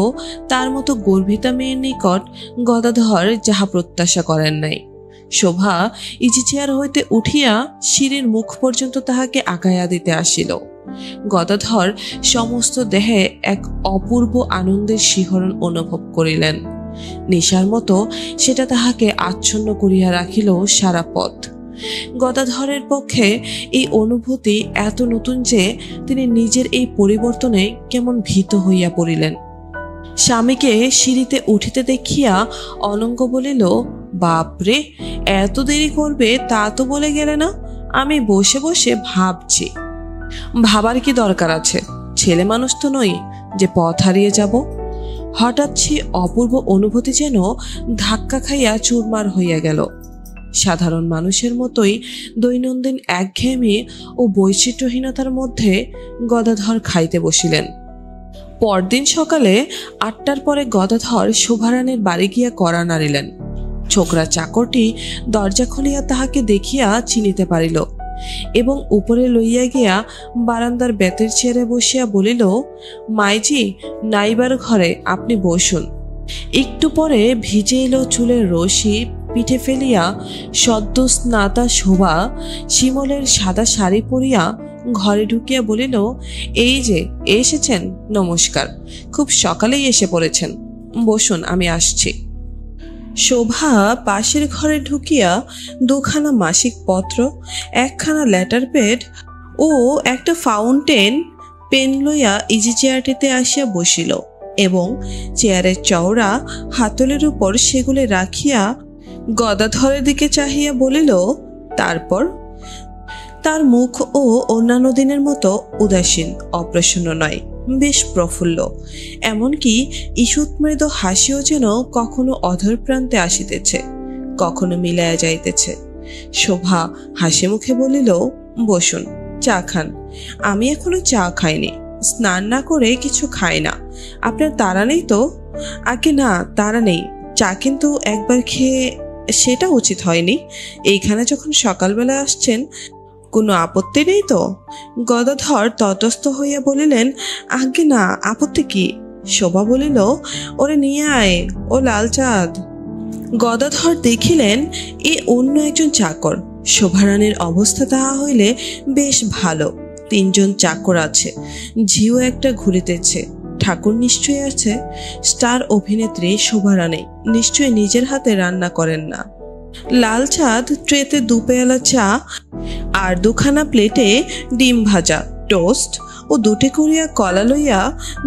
তার মতো গর্ভিতা মেয়ের নিকট গদাধর যাহা প্রত্যাশা করেন নাই। শোভা ইজি চেয়ার হইতে উঠিয়া সিঁড়ির মুখ পর্যন্ত তাহাকে আগাইয়া দিতে আসিল। গদাধর সমস্ত দেহে এক অপূর্ব আনন্দের শিহরণ অনুভব করিলেন। নেশার মতো সেটা তাহাকে আচ্ছন্ন করিয়া রাখিল সারা পথ। গদাধরের পক্ষে এই অনুভূতি এত নতুন যে তিনি নিজের এই পরিবর্তনে কেমন ভীত হইয়া পড়িলেন। স্বামীকে সিঁড়িতে উঠিতে দেখিয়া অনঙ্গ বলিল, বাপরে, এত দেরি করবে তা তো বলে গেলে না। আমি বসে বসে ভাবছি। ভাবার কি দরকার আছে? ছেলে মানুষ তো নই যে পথ হারিয়ে যাব। হঠাৎ সে অপূর্ব অনুভূতি যেন ধাক্কা খাইয়া চুরমার হইয়া গেল। সাধারণ মানুষের মতোই দৈনন্দিন একঘেয়েমি ও বৈচিত্র্যহীনতার মধ্যে গদাধর খাইতে বসিলেন। পরদিন সকালে 8টার পরে গদাধর শোভারানীর বাড়ি গিয়া কড়া নাড়িলেন। ছোকরা চাকরটি দরজা খুলিয়া তাহাকে দেখিয়া চিনিতে পারিল এবং উপরে লইয়া গিয়া বারান্দার বেতের চেয়ারে বসিয়া বলিল, মাইজি নাইবার ঘরে, আপনি বসুন। একটু পরে ভিজে এলো চুলের রশি পিঠে ফেলিয়া সদ্য স্নাতা শোভা শিমলের সাদা শাড়ি পরিয়া ঘরে ঢুকিয়া বলিল, এই যে এসেছেন, নমস্কার। খুব সকালেই এসে পড়েছেন, বসুন, আমি আসছি। শোভা পাশের ঘরে ঢুকিয়া 2খানা মাসিক পত্র, 1খানা লেটার প্যাড ও একটা ফাউন্টেন পেন লইয়া ইজি চেয়ারটিতে আসিয়া বসিল এবং চেয়ারের চওড়া হাতলের উপর সেগুলি রাখিয়া গদাধরের দিকে চাহিয়া বলিল, তারপর? তার মুখ ও অন্যান্য দিনের মতো উদাসীন, অপ্রসন্ন নয়, বেশ প্রফুল্ল। এমনকি ঈষৎ মৃদু হাসিও যেন কখনো অধর প্রান্তে আসিতেছে, কখনো মিলাইয়া যাইতেছে। শোভা হাসি মুখে বলিল, বসুন, চা খান। আমি এখনো চা খাইনি, স্নান না করে কিছু খাই না। আপনার তাড়া নেই তো? আগে না, তাড়া নেই। চা কিন্তু একবার খেয়ে সেটা উচিত হয়নি। এইখানে যখন সকালবেলা আসছেন, কোনো আপত্তি নেই তো? গদাধর তটস্থ হইয়া বলিলেন, আগে না, আপত্তি কি? শোভা বলিল, ওরে নিয়ে আয়, ও লালচাঁদ। গদাধর দেখিলেন এ অন্য একজন চাকর। শোভারানীর অবস্থা তাহা হইলে বেশ ভালো। 3জন চাকর আছে, ঝিও একটা ঘুরিতেছে। ঠাকুর নিশ্চয়ই আছে। স্টার অভিনেত্রী শোভারানী নিশ্চয়ই নিজের হাতে রান্না করেন না। লালচাঁদ ট্রেতে 2 পেয়ালা চা আর 2খানা প্লেটে ডিম ভাজা, টোস্ট ও 2টি করিয়া কলা লইয়া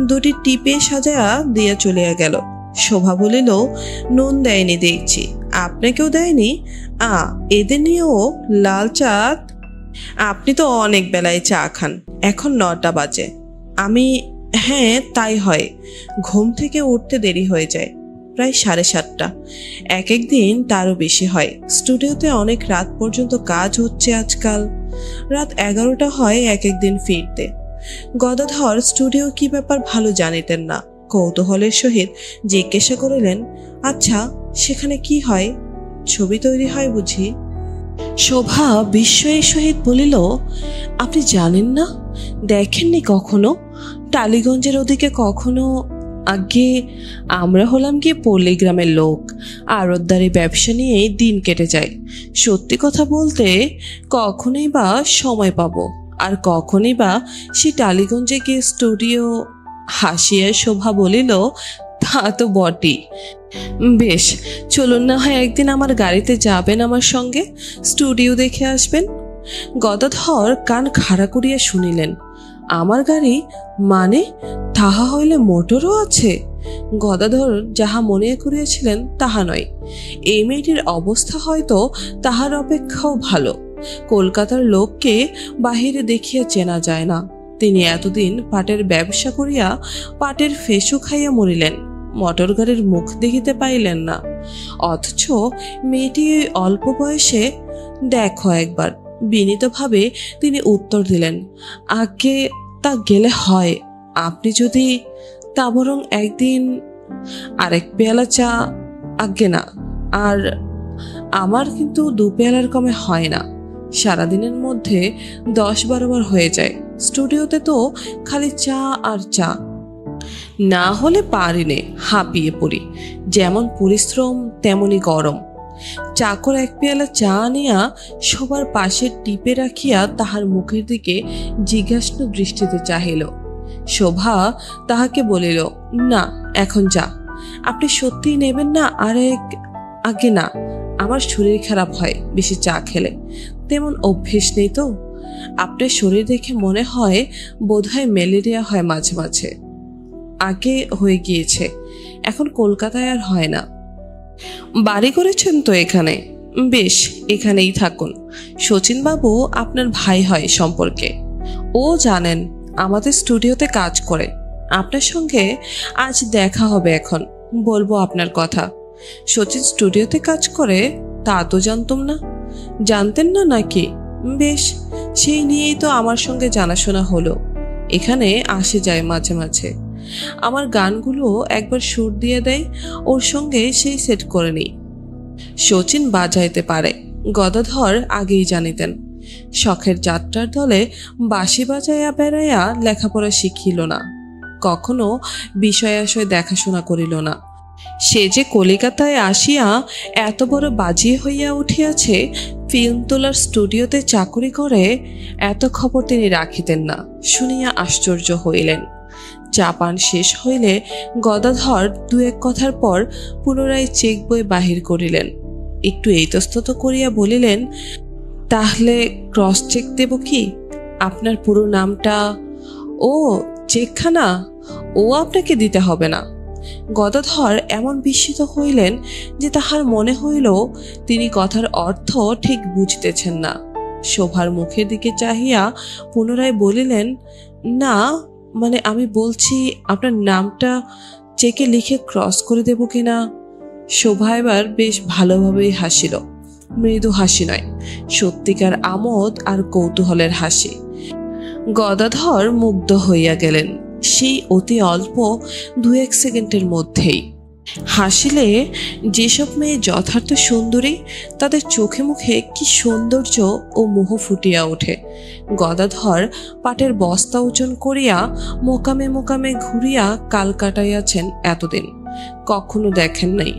2টি টিপে সাজায়া দিয়া চলিয়া গেল। শোভা বলিল, নুন দেয়নি দেখছি, আপনাকেও দেয়নি? এদের নিয়েও লাল চা? আপনি তো অনেক বেলায় চা খান, এখন 9টা বাজে। হ্যাঁ তাই হয়, ঘুম থেকে উঠতে দেরি হয়ে যায়, প্রায় 7:30। এক এক দিন তারও বেশি হয়। স্টুডিওতে অনেক রাত পর্যন্ত কাজ হচ্ছে আজকাল, রাত 11টা হয় এক একদিন ফিরতে। গদাধর স্টুডিও কি ব্যাপার ভালো জানিতেন না, কৌতূহলের সহিত জিজ্ঞাসা করিলেন, আচ্ছা সেখানে কি হয়? ছবি তৈরি হয় বুঝি? শোভা বিস্ময়ের সহিত বলিল, আপনি জানেন না? দেখেননি কখনো? টালিগঞ্জের ওদিকে কখনো? আগে আমরা হলাম কি পল্লী গ্রামের লোক, আড়তদারি ব্যবসা নিয়ে দিন কেটে যায়। সত্যি কথা বলতে কখনই বা সময় পাবো, আর কখনই বা সে টালিগঞ্জে গিয়ে স্টুডিও? হাসিয়া শোভা বলিল, তা তো বটেই। বেশ, চলুন না হয় একদিন আমার গাড়িতে যাবেন, আমার সঙ্গে স্টুডিও দেখে আসবেন। গদাধর কান খাড়া করিয়া শুনিলেন, আমার গাড়ি মানে? তাহা হইলে মোটরও আছে? গদাধর যাহা মনে করিয়াছিলেন তাহা নয়। এই মেয়েটির অবস্থা হয়তো তাহার অপেক্ষাও ভালো। কলকাতার লোককে বাহিরে দেখিয়া চেনা যায় না। তিনি এতদিন পাটের ব্যবসা করিয়া পাটের ফেসু খাইয়া মরিলেন, মোটর গাড়ির মুখ দেখিতে পাইলেন না। অথচ মেয়েটি অল্প বয়সে? দেখো একবার। বিনীতভাবে তিনি উত্তর দিলেন, আগে তা গেলে হয়। আপনি যদি তা বরং একদিন আরেক পেয়ালা চা? আগে না, আর আমার কিন্তু 2 পেয়ালার কমে হয় না। সারাদিনের মধ্যে 10-12 বার হয়ে যায়। স্টুডিওতে তো খালি চা আর চা। না হলে পারি নে, হাঁপিয়ে পড়ি। যেমন পরিশ্রম তেমনি গরম। চাকর 1 পেয়ালা চা আনিয়া সবার পাশে টিপে রাখিয়া তাহার মুখের দিকে জিজ্ঞাসা দৃষ্টিতে চাহিল। শোভা তাহাকে বলিল, না এখন চা। আপনি সত্যিই নেবেন না আরেক? আগে না, আমার শরীর খারাপ হয় বেশি চা খেলে, তেমন অভ্যেস নেই তো। আপনার শরীর দেখে মনে হয় বোধহয় ম্যালেরিয়া হয় মাঝে মাঝে। আগে হয়ে গিয়েছে, এখন কলকাতায় আর হয় না। বাড়ি করেছেন তো এখানে? বেশ, এখানেই থাকুন। শচীনবাবু আপনার ভাই হয় সম্পর্কে। ও জানেন, আমাদের স্টুডিওতে কাজ করে। আপনার সঙ্গে আজ দেখা হবে, এখন বলবো আপনার কথা। শচীন স্টুডিওতে কাজ করে? তা তো জানতাম না। জানতেন না নাকি? বেশ, সেই নিয়েই তো আমার সঙ্গে জানাশোনা হলো। এখানে আসে যায় মাঝে মাঝে। আমার গানগুলো একবার সুর দিয়ে দেয়, ওর সঙ্গে সেই সেট করে নিই। শচীন বাজাইতে পারে, গদাধর আগেই জানিতেন। শখের যাত্রার দলে বাঁশি বাজাইয়া বেড়াইয়া লেখাপড়া শিখিল না, কখনো বিষয় আশয় দেখাশোনা করিল না। সে যে কলিকাতায় আসিয়া এত বড় বাজিয়ে হইয়া উঠিয়াছে, ফিল্ম তোলার স্টুডিওতে চাকরি করে, এত খবর তিনি রাখিতেন না। শুনিয়া আশ্চর্য হইলেন। চা পান শেষ হইলে গদাধর 2-1 কথার পর পুনরায় চেক বই বাহির করিলেন। একটু ইতস্তত করিয়া বলিলেন, তাহলে ক্রস চেক দেব কি? আপনার পুরো নামটা? ও, চেকখানা ও আপনাকে দিতে হবে না। গদাধর এমন বিস্মিত হইলেন যে তাহার মনে হইল তিনি কথার অর্থ ঠিক বুঝতেছেন না। শোভার মুখের দিকে চাহিয়া পুনরায় বলিলেন, না মানে আমি বলছি আপনার নামটা চেকে লিখে ক্রস করে দেব কিনা। শোভা এবার বেশ ভালোভাবেই হাসিল। মৃদু হাসি নয়, সত্যিকার আমোদ আর কৌতূহলের হাসি। গদাধর মুগ্ধ হইয়া গেলেন সেই অতি অল্প 2-1 সেকেন্ডের মধ্যেই। হাসিলে যেসব মেয়ে যথার্থ সুন্দরী, তাদের চোখে মুখে কি সৌন্দর্য ও মোহ ফুটিয়া ওঠে। গদাধর পাটের বস্তা ওজন করিয়া মোকামে মোকামে ঘুরিয়া কাল কাটাইয়াছেন এতদিন, কখনো দেখেন নাই।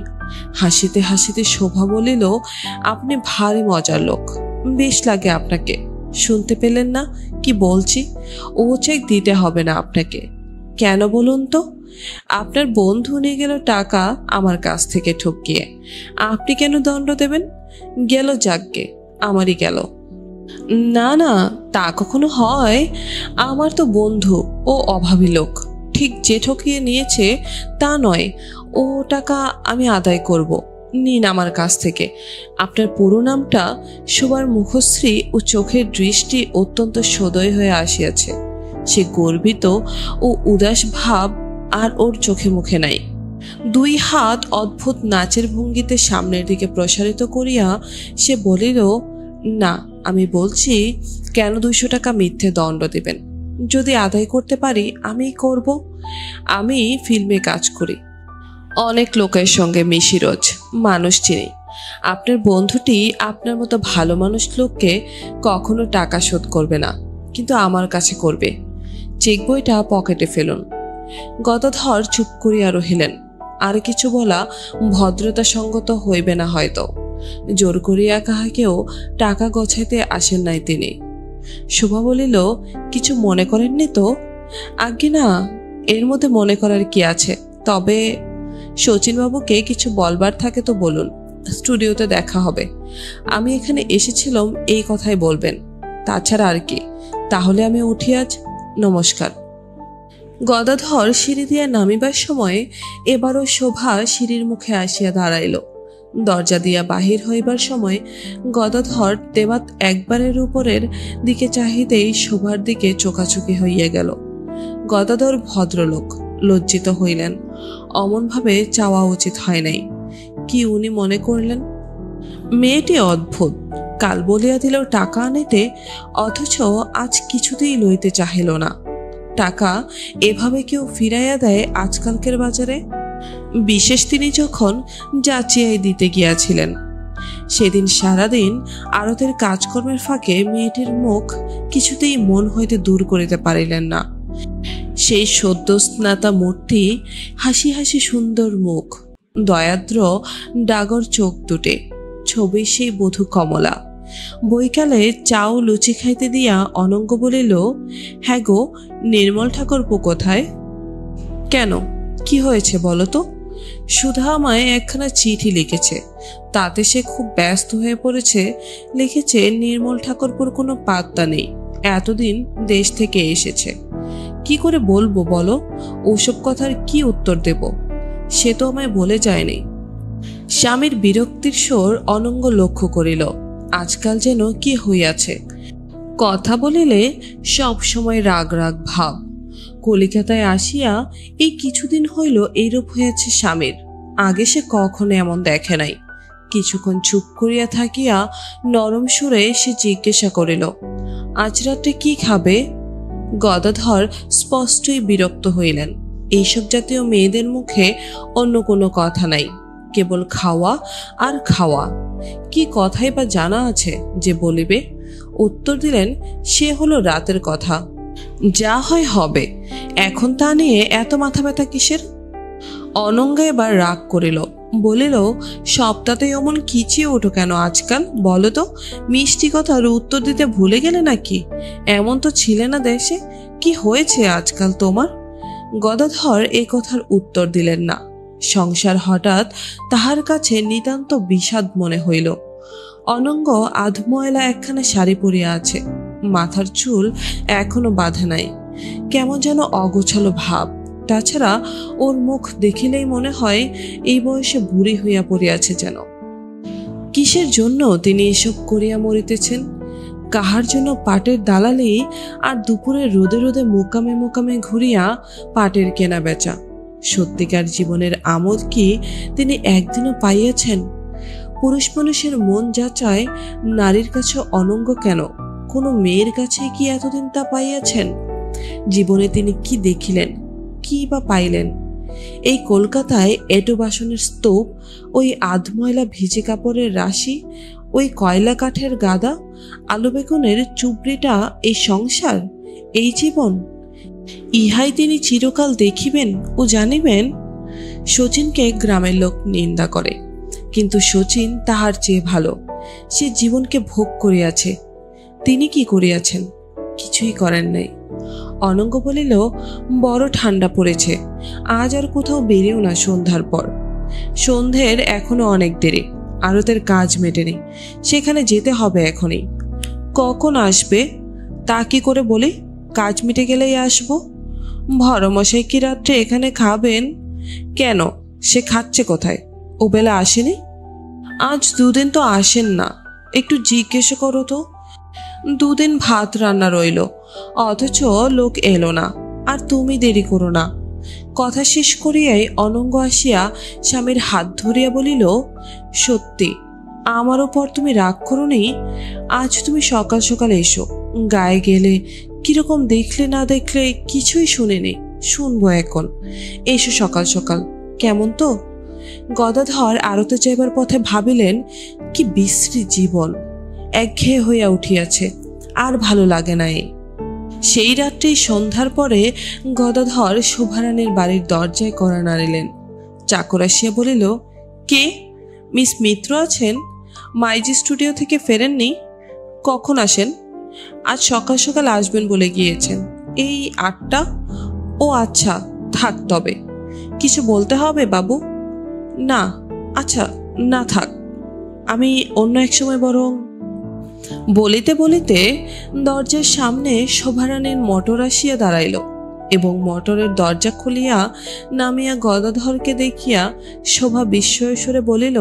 হাসিতে হাসিতে শোভা বলিল, আপনি ভারী মজার লোক, বেশ লাগে আপনাকে। শুনতে পেলেন না কি বলছি? ও চেক দিতে হবে না আপনাকে। কেন বলুন তো? আপনার বন্ধু নিয়ে গেল টাকা আমার কাছ থেকে ঠকিয়ে, আপনি কেন দণ্ড দেবেন? গেল যাকগে, আমারই গেল। না না, তা কখনো হয়? আমার তো বন্ধু, ও অভাবী লোক। ঠিক যে ঠকিয়ে নিয়েছে তা নয়, ও টাকা আমি আদায় করব। নিন আমার কাছ থেকে। আপনার পুরো নামটা। শোভার মুখশ্রী ও চোখের দৃষ্টি অত্যন্ত সদয় হয়ে আসিয়াছে। সে গর্বিত ও উদাস ভাব আর ওর চোখে মুখে নাই। দুই হাত অদ্ভুত নাচের ভঙ্গিতে সামনের দিকে প্রসারিত করিয়া সে বলিল, না, আমি বলছি, কেন 200 টাকা মিথ্যে দণ্ড দিবেন? যদি আদায় করতে পারি আমি করব। আমি ফিল্মে কাজ করি, অনেক লোকের সঙ্গে মিশি, রোজ মানুষ চিনি। আপনার বন্ধুটি আপনার মতো ভালো মানুষ লোককে কখনো টাকা শোধ করবে না, কিন্তু আমার কাছে করবে। চেক বইটা পকেটে ফেলুন। গদাধর চুপ করিয়া রহিলেন। আর কিছু বলা ভদ্রতা সঙ্গত হইবে না হয়তো। জোর করিয়া কাহাকেও টাকা গছাইতে আসেন নাই তিনি। শোভা বলিল, কিছু মনে করেননি তো? আজ্ঞে না, এর মধ্যে মনে করার কি আছে? তবে শচীনবাবুকে কিছু বলবার থাকে তো বলুন, স্টুডিওতে দেখা হবে। আমি এখানে এসেছিলাম এই কথাই বলবেন, তাছাড়া আর কি। তাহলে আমি উঠি আজ, নমস্কার। গদাধর সিঁড়ি দিয়া নামিবার সময় এবারও শোভা সিঁড়ির মুখে আসিয়া দাঁড়াইল। দরজা দিয়া বাহির হইবার সময় গদাধর দেবাত একবারের উপরের দিকে চাহিতেই শোভার দিকে চোখাচোখি হইয়া গেল। গদাধর ভদ্রলোক, লজ্জিত হইলেন। অমনভাবে চাওয়া উচিত হয় নাই। কি উনি মনে করলেন? মেয়েটি অদ্ভুত। কাল বলিয়া দিল টাকা আনিতে, অথচ আজ কিছুতেই লইতে চাহিল না। টাকা এভাবে কেউ ফিরাইয়া দেয় আজকালকের বাজারে? বিশেষ তিনি যখন যাচিয়াই দিতে গিয়াছিলেন। সেদিন সারাদিন আড়তের কাজকর্মের ফাঁকে মেয়েটির মুখ কিছুতেই মন হইতে দূর করিতে পারিলেন না। সেই সদ্য স্নাতা মূর্তি, হাসি হাসি সুন্দর মুখ, দয়াদ্র ডাগর চোখ দুটে, ছবি সেই বধূ কমলা। বৈকালে চাও লুচি খাইতে দিয়া অনঙ্গ বলিল, হ্যাঁ গো, নির্মল ঠাকুরপো কোথায়? কেন, কি হয়েছে বলো তো? সুধা আমায় একখানা চিঠি লিখেছে, তাতে সে খুব ব্যস্ত হয়ে পড়েছে। লিখেছে নির্মল ঠাকুরপুর কোনো পাত্তা নেই, এতদিন দেশ থেকে এসেছে। কি করে বলবো বলো? ওসব কথার কি উত্তর দেব? সে তো আমায় বলে যায়নি। স্বামীর বিরক্তির স্বর অনঙ্গ লক্ষ্য করিল। আজকাল যেন কি হইয়াছে, কথা বলিলে সব সময় রাগ রাগ ভাব। কলিকাতায় আসিয়া এই কিছুদিন হইল এইরূপ হইয়াছে স্বামীর। আগে সে কখনো এমন দেখে নাই। কিছুক্ষণ চুপ করিয়া থাকিয়া নরম সুরে সে জিজ্ঞাসা করিল, আজ রাত্রে কি খাবে? গদাধর স্পষ্টই বিরক্ত হইলেন। এইসব জাতীয় মেয়েদের মুখে অন্য কোনো কথা নাই, কেবল খাওয়া আর খাওয়া। কি কথাই বা জানা আছে যে বলিবে? উত্তর দিলেন, সে হলো রাতের কথা, যা হয় হবে, এখন তা নিয়ে এত মাথা ব্যথা কিসের? অনঙ্গা এবার রাগ করিল, বলিল, সবটাতেই অমন কিচিয়ে ওঠো কেন আজকাল? বলো তো, মিষ্টি কথার উত্তর দিতে ভুলে গেলে নাকি? এমন তো ছিলে না দেশে। কি হয়েছে আজকাল তোমার? গদাধর এই কথার উত্তর দিলেন না। সংসার হঠাৎ তাহার কাছে নিতান্ত বিষাদ মনে হইল। অনঙ্গ আধময়লা একখানা শাড়ি পরিয়া আছে, মাথার চুল এখনো বাঁধা নাই, কেমন যেন অগোছালো ভাব। তাছাড়া ওর মুখ দেখিলেই মনে হয় এই বয়সে বুড়ি হইয়া পড়িয়াছে যেন। কিসের জন্য তিনি এসব করিয়া মরিতেছেন? কাহার জন্য পাটের দালালি আর দুপুরে রোদে রোদে মোকামে মোকামে ঘুরিয়া পাটের কেনা বেচা? সত্যিকার জীবনের আমোদ কি তিনি একদিনও পাইয়াছেন? পুরুষ মানুষের মন যা চায় নারীর কাছে অনঙ্গ কেন, কোনো মেয়ের কাছে কি এতদিন তা পাইয়াছেন? জীবনে তিনি কি দেখিলেন, কি বা পাইলেন? এই কলকাতায় এঁটো বাসনের স্তূপ, ওই আধময়লা ভিজে কাপড়ের রাশি, ওই কয়লা কাঠের গাদা, আলু বেগুনের চুবড়িটা, এই সংসার, এই জীবন, ইহাই তিনি চিরকাল দেখিবেন ও জানিবেন? শচীনকে গ্রামের লোক নিন্দা করে, কিন্তু শচীন তাহার চেয়ে ভালো। সে জীবনকে ভোগ করিয়াছে। তিনি কি করিয়াছেন? কিছুই করেন নাই। অনঙ্গ বলিল, বড় ঠান্ডা পড়েছে, আজ আর কোথাও বেরিও না সন্ধ্যার পর। সন্ধ্যের এখনো অনেক দেরি, আড়তের কাজ মেটেনি, সেখানে যেতে হবে এখনই। কখন আসবে? তা কি করে বলি? কাজ মিটে গেলেই আসবো। ভরমশাই কি রাত্রে এখানে খাবেন? কেন, সে খাচ্ছে কোথায়? ও বেলা আসেনি? আজ দুদিন তো আসেন না, একটু জিজ্ঞেস করো তো। দুদিন ভাত রান্না রইল, অথচ লোক এলো না, আর তুমি দেরি করো না। কথা শেষ করিয়াই অনঙ্গ আসিয়া স্বামীর হাত ধরিয়া বলিল, সত্যি আমার ওপর তুমি রাগ করো নি? আজ তুমি সকাল সকাল এসো, গায়ে গেলে কিরকম দেখলে না দেখলে কিছুই শুনিনি, শুনবো এখন। এসো সকাল সকাল, কেমন তো? গদাধর আড়তে যাইবার পথে ভাবিলেন, কি বিশ্রী জীবন, একঘেয়ে হইয়া উঠিয়াছে, আর ভালো লাগে না। সেই রাত্রেই সন্ধ্যার পরে গদাধর শোভারানীর বাড়ির দরজায় কড়া নাড়িলেন। চাকর আসিয়া বলিল, কে? মিস মিত্র আছেন? মাইজি স্টুডিও থেকে ফেরেননি? কখন আসেন? আজ সকাল সকাল আসবেন বলে গিয়েছেন, এই 8টা। ও আচ্ছা, থাক তবে। কিছু বলতে হবে বাবু? না, আচ্ছা, না থাক, আমি অন্য এক সময় বরং। বলিতে বলিতে দরজার সামনে শোভারানীর মোটর আসিয়া দাঁড়াইল এবং মোটরের দরজা খুলিয়া নামিয়া গদাধরকে দেখিয়া শোভা বিস্ময় সুরে বলিল,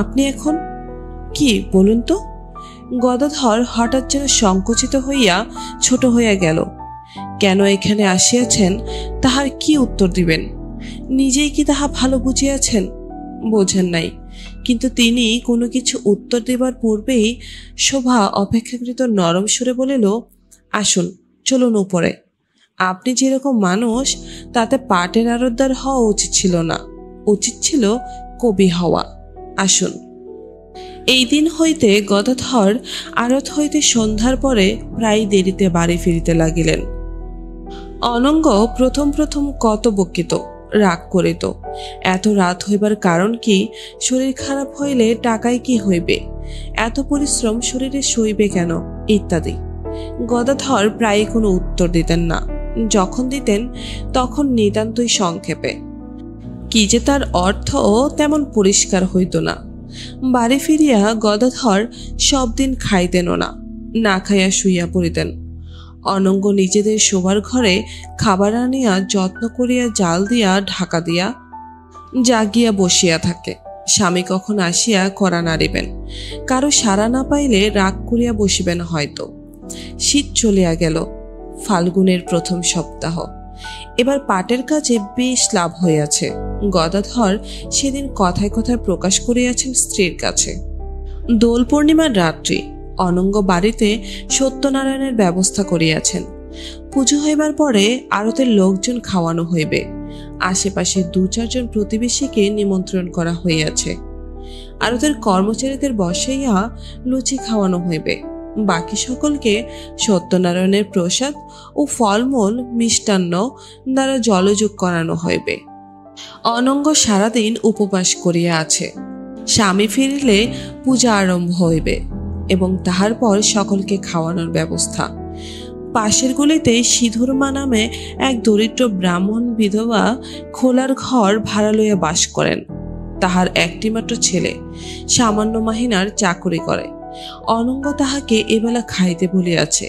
আপনি এখন? কি বলুন তো? গদাধর হঠাৎ যেন সংকুচিত হইয়া ছোট হইয়া গেল। কেন এখানে আসিয়াছেন তাহার কি উত্তর দিবেন? নিজেই কি তাহা ভালো বুঝিয়াছেন? বোঝেন নাই, কিন্তু তিনি কোনো কিছু উত্তর দেবার পূর্বেই শোভা অপেক্ষাকৃত নরম সুরে বলিল, আসুন, চলুন উপরে। আপনি যেরকম মানুষ তাতে পাটের আড়তদার হওয়া উচিত ছিল না, উচিত ছিল কবি হওয়া। আসুন। এই দিন হইতে গদাধর আড়ত হইতে সন্ধ্যার পরে প্রায় দেরিতে বাড়ি ফিরিতে লাগিলেন। অনঙ্গ প্রথম প্রথম কত বকিত, রাগ করিত। এত রাত হইবার কারণ কি? শরীর খারাপ হইলে টাকায় কি হইবে? এত পরিশ্রম শরীরে সইবে কেন? ইত্যাদি। গদাধর প্রায় কোনো উত্তর দিতেন না, যখন দিতেন তখন নিতান্তই সংক্ষেপে। কি যে তার অর্থ তেমন পরিষ্কার হইত না। বাড়ি ফিরিয়া গদাধর সব দিন খাইতেনও না, না খাইয়া শুইয়া পড়িতেন। অনঙ্গ নিজেদের শোবার ঘরে খাবার আনিয়া যত্ন করিয়া জাল দিয়া ঢাকা দিয়া জাগিয়া বসিয়া থাকে। স্বামী কখন আসিয়া কড়া নাড়িবেন, কারো সাড়া না পাইলে রাগ করিয়া বসিবেন হয়তো। শীত চলিয়া গেল, ফাল্গুনের প্রথম সপ্তাহ। এবার পাটের কাজে বেশ লাভ হইয়াছে। গদাধর সেদিন কথায় কথায় প্রকাশ করিয়াছেন স্ত্রীর কাছে। দোল পূর্ণিমার রাত্রি অনঙ্গ বাড়িতে সত্যনারায়ণের ব্যবস্থা করিয়াছেন। পুজো হইবার পরে আড়তের লোকজন খাওয়ানো হইবে। আশেপাশে 2-4 জন প্রতিবেশীকে নিমন্ত্রণ করা হইয়াছে। আড়তের কর্মচারীদের বসাইয়া লুচি খাওয়ানো হইবে। বাকি সকলকে সত্যনারায়ণের প্রসাদ ও ফলমূল মিষ্টান্ন দ্বারা জলযোগ করানো হইবে। অনঙ্গ সারাদিন উপবাস করিয়া আছে। স্বামী ফিরিলে পূজা আরম্ভ হইবে এবং তাহার পর সকলকে খাওয়ানোর ব্যবস্থা। পাশের গলিতে সিধুরমা নামে এক দরিদ্র ব্রাহ্মণ বিধবা খোলার ঘর ভাড়া লইয়া বাস করেন। তাহার একটিমাত্র ছেলে সামান্য মাহিনার চাকরি করে। অনঙ্গ তাহাকে এবেলা খাইতে বলিয়াছে।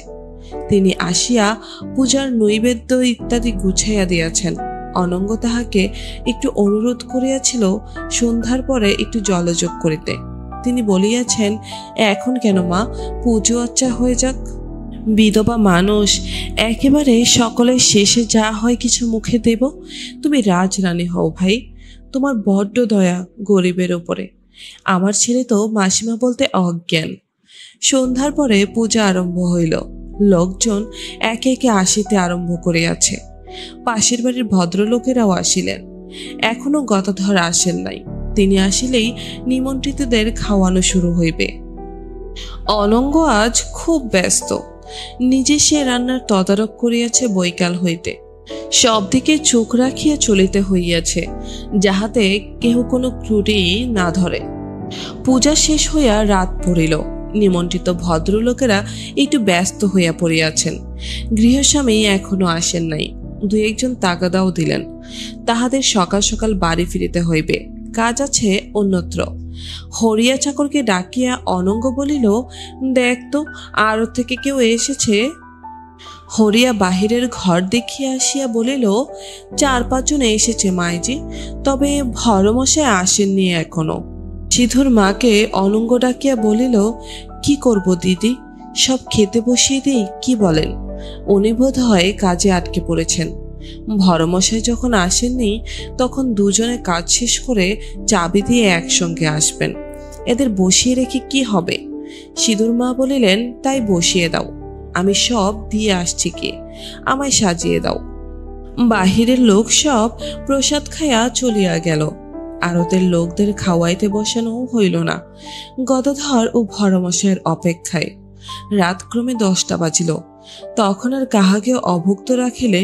তিনি আসিয়া পূজার নৈবেদ্য ইত্যাদি গুছাইয়া দিয়াছেন। অনঙ্গ তাহাকে একটু অনুরোধ করিয়াছিল সন্ধ্যার পরে একটু জলযোগ করিতে। তিনি বলিয়াছেন, এখন কেন মা, পুজো আচ্ছা হয়ে যাক। বিধবা মানুষ, একেবারে সকলের শেষে যা হয় কিছু মুখে দেব। তুমি রাজরানী হও ভাই, তোমার বড্ড দয়া গরিবের ওপরে। আমার ছেলে তো মাসিমা বলতে অজ্ঞান। সন্ধ্যার পরে পূজা আরম্ভ হইল। লোকজন একে একে আসিতে আরম্ভ করিয়াছে। পাশের বাড়ির ভদ্রলোকেরাও আসিলেন। এখনো গদাধর আসেন নাই। তিনি আসিলেই নিমন্ত্রিতদের খাওয়ানো শুরু হইবে। অনঙ্গ আজ খুব ব্যস্ত। নিজে সে রান্নার তদারক করিয়াছে বৈকাল হইতে। সব দিকে চোখ রাখিয়া চলিতে হইয়াছে, যাহাতে কেহ কোনো ত্রুটি না ধরে। পূজা শেষ হইয়া রাত পড়িল। নিমন্ত্রিত ভদ্রলোকেরা একটু ব্যস্ত হইয়া পড়িয়াছেন। গৃহস্বামী এখনো আসেন নাই। 2-1 জন তাগাদাও দিলেন। তাহাদের সকাল সকাল বাড়ি ফিরিতে হইবে, কাজ আছে অন্যত্র। হরিয়া চাকরকে ডাকিয়া অনঙ্গ বলিল, দেখ তো আড়ত থেকে কেউ এসেছে। হরিয়া বাহিরের ঘর দেখিয়া আসিয়া বলিল, 4-5 জন এসেছে মাইজি, তবে ভরমশাই আসেননি এখনো। সিধুর মাকে অনঙ্গ ডাকিয়া বলিল, কি করব দিদি, সব খেতে বসিয়ে দিই কি বলেন? উনি বোধ হয় কাজে আটকে পড়েছেন। ভরমশাই যখন আসেননি তখন দুজনে কাজ শেষ করে চাবি দিয়ে একসঙ্গে আসবেন। এদের বসিয়ে রেখে কি হবে? সিধুর মা বলিলেন, তাই বসিয়ে দাও, আমি সব দিয়ে আসছি, কি আমায় সাজিয়ে দাও। বাহিরের লোক সব প্রসাদ খাইয়া চলিয়া গেল। আরতের লোকদের খাওয়াইতে বসানো হইল না, গদাধর ও ভরমশাইয়ের অপেক্ষায়। রাত ক্রমে 10টা বাজিল। তখন আর কাহাকে অভুক্ত রাখিলে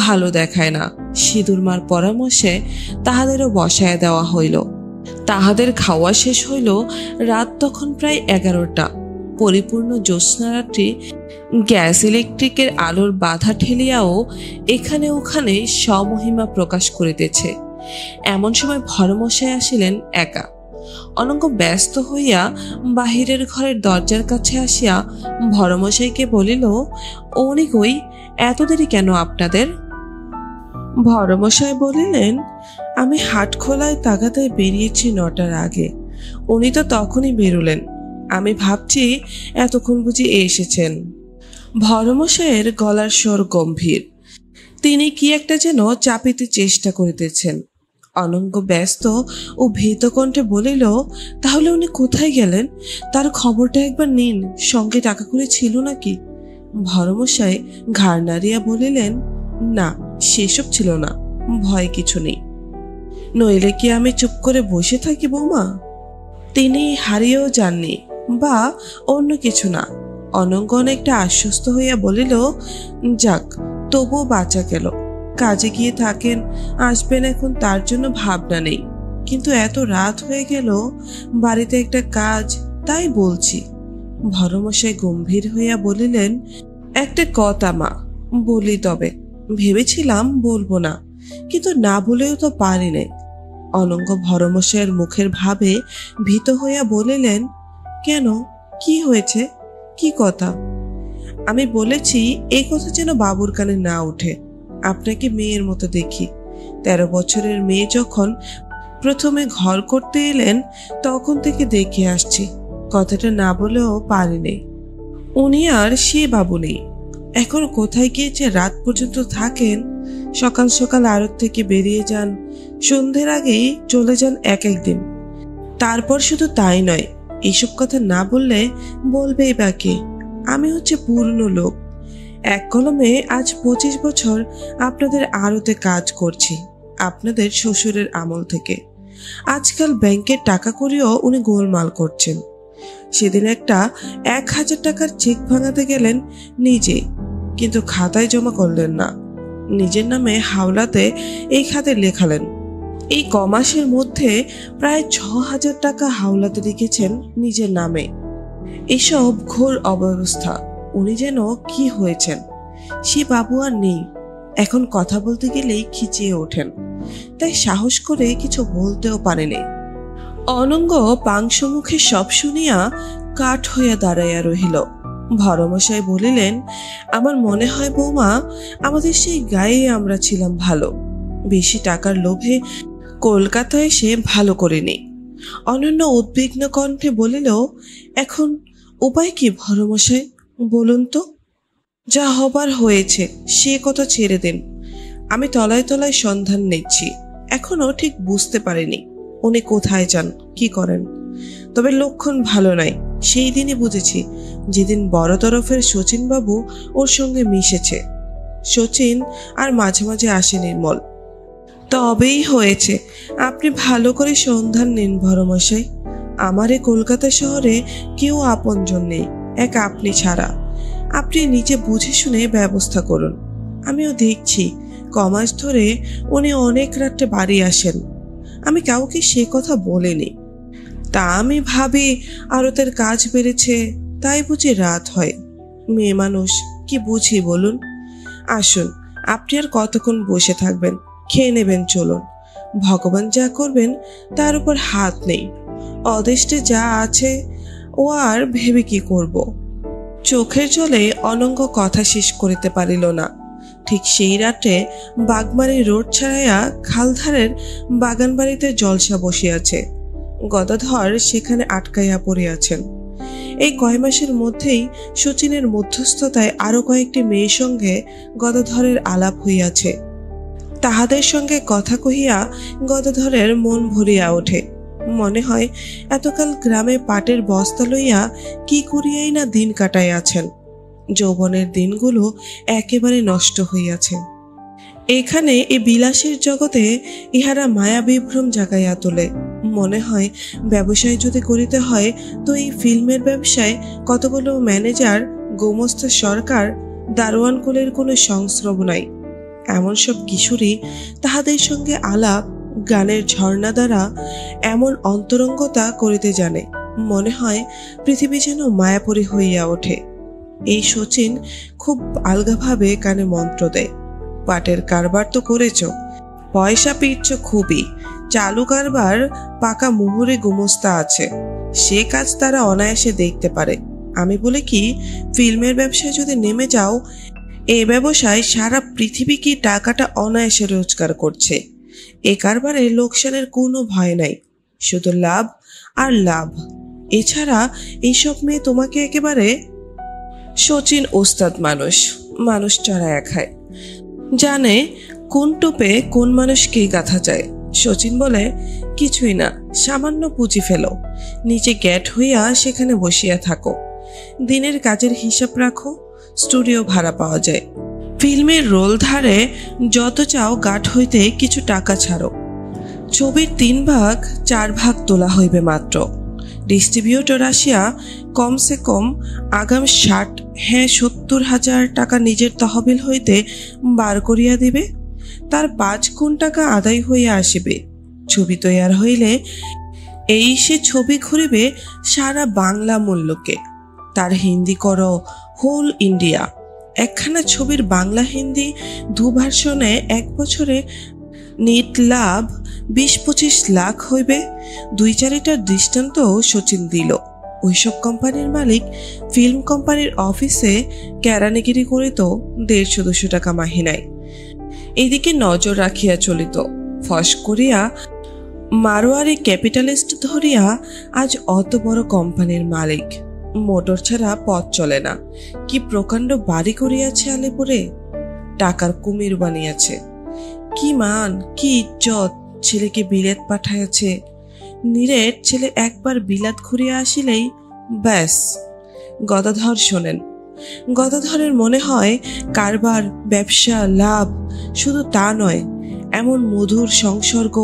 ভালো দেখায় না। সিঁদুর মার পরামর্শে তাহাদেরও বসায় দেওয়া হইল। তাহাদের খাওয়া শেষ হইল। রাত তখন প্রায় 11টা। পরিপূর্ণ জ্যোৎস্না রাত্রি গ্যাস ইলেকট্রিকের আলোর বাধা ঠেলিয়াও এখানে ওখানে স্বমহিমা প্রকাশ করিতেছে। এমন সময় ভরমশাই আসিলেন একা। অনঙ্গ ব্যস্ত হইয়া বাহিরের ঘরের দরজার কাছে আসিয়া ভরমশাইকে বলিল, উনি কই, এত দেরি কেন আপনাদের? ভরমশাই বলিলেন, আমি হাটখোলায় তাগাদায় বেরিয়েছি 9টার আগে, উনি তো তখনই বেরোলেন। আমি ভাবছি এতক্ষণ বুঝি এসেছেন। ভরমশাইয়ের গলার স্বর গম্ভীর। তিনি কি একটা যেন চাপিতে চেষ্টা করিতেছেন। অনঙ্গ ব্যস্ত ও ভীত কণ্ঠে বলিল, তাহলে উনি কোথায় গেলেন? তার খবরটা একবার নিন, সঙ্গে টাকা করে ছিল নাকি? ভরমশাই ঘাড় নাড়িয়া বলিলেন, না, সেসব ছিল না, ভয় কিছু নেই। নইলে কি আমি চুপ করে বসে থাকি বৌমা? তিনি হারিয়েও যাননি, বা অন্য কিছু না। অনঙ্গ অনেকটা আশ্বস্ত হইয়া বলিল, যাক, তবুও বাঁচা গেল। কাজে গিয়ে থাকেন, আসবেন, এখন তার জন্য ভাবনা নেই। কিন্তু এত রাত হয়ে গেল, বাড়িতে একটা কাজ, তাই বলছি। ভরমশাই গম্ভীর হইয়া বলিলেন, একটা কথা মা, বলি তবে। ভেবেছিলাম বলবো না, কিন্তু না বলেও তো পারি না। অনঙ্গ ভরমশাইয়ের মুখের ভাবে ভীত হইয়া বলিলেন, কেন, কি হয়েছে, কি কথা? আমি বলেছি এই কথা যেন বাবুর কানে না ওঠে। আপনাকে মেয়ের মতো দেখি। 13 বছরের মেয়ে যখন প্রথমে ঘর করতে এলেন তখন থেকে দেখে আসছি, কথাটা না বলেও পারিনি। উনি আর সে বাবু নেই। এখন কোথায় গিয়েছে রাত পর্যন্ত থাকেন, সকাল সকাল আড়ত থেকে বেরিয়ে যান, সন্ধ্যের আগেই চলে যান এক একদিন। তারপর শুধু তাই নয়, এইসব কথা না বললে বলবেই বা কে? আমি হচ্ছে পুরনো লোক। এক কলমে আজ 25 বছর আপনাদের আড়তে কাজ করছি, আপনাদের শ্বশুরের আমল থেকে। আজকাল ব্যাংকের টাকা করেও উনি গোলমাল করছেন। সেদিন একটা 1000 টাকার চেক ভাঙাতে গেলেন নিজে, কিন্তু খাতায় জমা করলেন না। নিজের নামে হাওলাতে এই খাতে লেখালেন। এই কমাসের মধ্যে প্রায় 6000 টাকা হাওলাতে লিখেছেন নিজের নামে। এসব ঘোর অব্যবস্থা। উনি যেন কি হয়েছেন। সে বাবু আর নেই। এখন কথা বলতে গেলেই খিচিয়ে ওঠেন, তাই সাহস করে কিছু বলতেও পারেনি। অনঙ্গ পাংশ মুখে সব শুনিয়া কাঠ হইয়া দাঁড়াইয়া রহিল। ভরমশাই বলিলেন, আমার মনে হয় বৌমা, আমাদের সেই গায়ে আমরা ছিলাম ভালো। বেশি টাকার লোভে কলকাতা এসে ভালো করিনি। অনন্য উদ্বিগ্ন কণ্ঠে বলিল, এখন উপায় কি ভরমশাই, বলুন তো? যা হবার হয়েছে, সে কথা ছেড়ে দিন। আমি তলায় তলায় সন্ধান নিচ্ছি, এখনো ঠিক বুঝতে পারিনি উনি কোথায় যান, কি করেন। তবে লক্ষণ ভালো নাই, সেই দিনই বুঝেছি, যেদিন বড় তরফের শচীন বাবু ওর সঙ্গে মিশেছে। শচীন আর মাঝে মাঝে আসে নির্মল। তবেই হয়েছে। আপনি ভালো করে সন্ধান নিন ভরমশাই। আমার এই কলকাতা শহরে কেউ আপনজন নেই, এক আপনি ছাড়া। আপনি নিজে বুঝে শুনে ব্যবস্থা করুন। আমিও দেখছি কমাস ধরে উনি অনেক রাত্রে বাড়ি আসেন। আমি কাউকে সে কথা বলিনি। তা আমি ভাবি আরতের কাজ বেড়েছে, তাই বুঝি রাত হয়। মেয়ে মানুষ, কি বুঝি বলুন। আসুন, আপনি আর কতক্ষণ বসে থাকবেন? খেয়ে নেবেন, চলুন। ভগবান যা করবেন তার উপর হাত নেই। অদেষ্টে যা আছে ও আর ভেবে কি করব। চোখের জলে অনঙ্গ কথা শেষ করিতে পারিল না। ঠিক সেই রাতে বাগমারি রোড ছাড়াইয়া খালধারের বাগান বাড়িতে জলসা বসিয়াছে। গদাধর সেখানে আটকাইয়া পড়িয়াছেন। এই কয় মাসের মধ্যেই শচীনের মধ্যস্থতায় আরো কয়েকটি মেয়ের সঙ্গে গদাধরের আলাপ হইয়াছে। তাহাদের সঙ্গে কথা কহিয়া গদাধরের মন ভরিয়া ওঠে। মনে হয় এতকাল গ্রামে পাটের বস্তা লইয়া কি করিয়াই না দিন কাটাইয়াছেন। যৌবনের দিনগুলো একেবারে নষ্ট হইয়াছে। এখানে এই বিলাসের জগতে ইহারা মায়া বিভ্রম জাগাইয়া তোলে। মনে হয় ব্যবসায় যদি করিতে হয় তো এই ফিল্মের ব্যবসায় কতগুলো ম্যানেজার, গোমস্ত সরকার, দারোয়ান কুলের কোনো সংস্রব নাই। এমন সব কিশোরী তাহাদের সঙ্গে আলাপ, গানের ঝর্ণা দ্বারা এমন অন্তরঙ্গতা করিতে জানে, মনে হয় পৃথিবী যেন মায়াপরী হইয়া ওঠে। এই শচীন খুব আলগাভাবে কানে মন্ত্র দেয়। পাটের কারবার তো করেছ, পয়সা পিটছ খুবই, চালু কারবার পাকা মুহুরে গুমস্তা আছে, সে কাজ তারা অনায়াসে দেখতে পারে। আমি বলে কি, ফিল্মের ব্যবসায় যদি নেমে যাও, এ ব্যবসায় সারা পৃথিবী কি টাকাটা অনায়াসে রোজগার করছে। এ কারবারে লোকসানের কোনো ভয় নাই, শুধু লাভ আর লাভ। এছাড়া এইসব মেয়ে তোমাকে একেবারে। শচীন ওস্তাদ মানুষ, মানুষ চড়াইয়া খায়, জানে কোন টোপে কোন মানুষকেই গাঁথা যায়। শচীন বলে, কিছুই না, সামান্য পুঁজি ফেলো, নিচে গ্যাট হইয়া সেখানে বসিয়া থাকো, দিনের কাজের হিসাব রাখো, স্টুডিও ভাড়া পাওয়া যায়, ফিল্মের রোল ধারে যত চাও গাঠ হইতে কিছু টাকা ছাড়ো, ছবির 3 ভাগ 4 ভাগ তোলা হইবে মাত্র। ডিস্ট্রিবিউটর আসিয়া কমসে কম আগাম 60,000 টাকা নিজের তহবিল হইতে বার করিয়া দিবে। তার 5 গুণ টাকা আদায় হইয়া আসিবে। ছবি তৈয়ার হইলে এই সে ছবি ঘুরিবে সারা বাংলা মূল্যকে। তার হিন্দি করো হোল ইন্ডিয়া। একখানা ছবির বাংলা হিন্দি 2 ভার্সনে 1 বছরে নিট লাভ 20-25 লাখ হইবে। 2-4টার দৃষ্টান্ত শচীন দিল। ওইসব কোম্পানির মালিক ফিল্ম কোম্পানির অফিসে কেরানিগিরি করিত 150-200 টাকা মাহিনায়। এদিকে নজর রাখিয়া চলিত। ফস করিয়া মারোয়ারি ক্যাপিটালিস্ট ধরিয়া আজ অত বড় কোম্পানির মালিক। মোটর ছাড়া পথ চলে না। কি প্রকাণ্ড বাড়ি করিয়াছে আলেপুরে, টাকার কুমির বানিয়াছে। কি মান, কি ইজ্জত। ছেলেকে বিলেত পাঠাইয়াছে। নিরেট ছেলে একবার বিলাত ঘুরিয়া আসিলেই ব্যাস। গদাধর শোনেন। গদাধরের মনে হয় কারবার, ব্যবসা, লাভ, শুধু তা নয়, এমন মধুর সংসর্গ,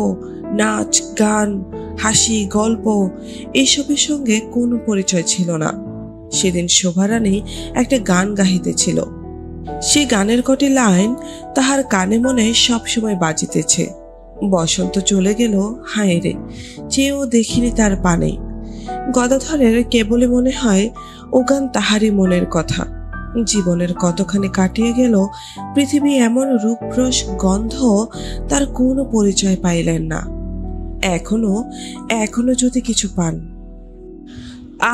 নাচ, গান, হাসি, গল্প, এইসবের সঙ্গে কোনো পরিচয় ছিল না। সেদিন শোভারানী একটা গান গাহিতেছিল। সে গানের কটি লাইন তাহার কানে মনে সবসময় বাজিতেছে। বসন্ত চলে গেল, হায় রে, চেয়েও দেখিনি তার পানে। গদাধরের কেবলই মনে হয় ও গান তাহারই মনের কথা। জীবনের কতখানি কাটিয়ে গেল, পৃথিবী এমন রূপরস গন্ধ তার কোনো পরিচয় পাইলেন না। এখনো যদি কিছু পান।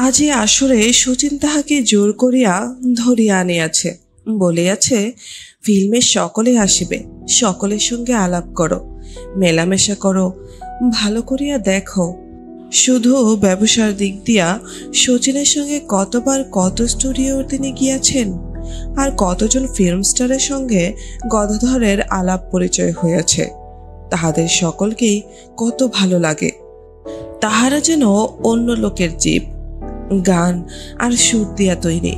আজ এ আসরে শচীন তাহাকে জোর করিয়া ধরিয়া আনিয়াছে। বলিয়াছে, ফিল্মের সকলে আসিবে, সকলের সঙ্গে আলাপ করো, মেলামেশা করো, ভালো করিয়া দেখো। শুধু ব্যবসার দিক দিয়া শচীনের সঙ্গে কতবার কত স্টুডিও তিনি গিয়াছেন, আর কতজন ফিল্ম স্টারের সঙ্গে গদাধরের আলাপ পরিচয় হইয়াছে। তাহাদের সকলকেই কত ভালো লাগে। তাহারা যেন অন্য লোকের জীব, গান আর সুর দিয়া তৈরি।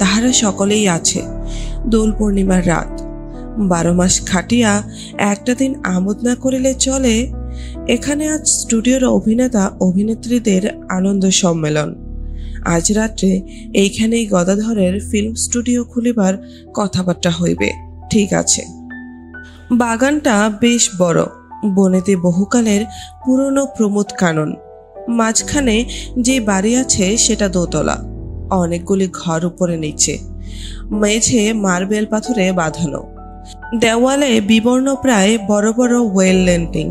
তাহারা সকলেই আছে। দোল পূর্ণিমার রাত, 12 মাস খাটিয়া একটা দিন আমোদ না করিলে চলে। এখানে আজ স্টুডিওর অভিনেতা অভিনেত্রীদের আনন্দ সম্মেলন। আজ রাত্রে এইখানেই গদাধরের ফিল্ম স্টুডিও খুলিবার কথাবার্তা হইবে। ঠিক আছে। বাগানটা বেশ বড়। বনেতে বহুকালের পুরনো প্রমোদ কানন। মাঝখানে যে বাড়ি আছে সেটা দোতলা। অনেকগুলি ঘর উপরে নিচে, মেঝে মার্বেল পাথরে বাঁধানো, দেওয়ালে বিবর্ণ প্রায় বড় বড় ওয়েল লেন্টিং,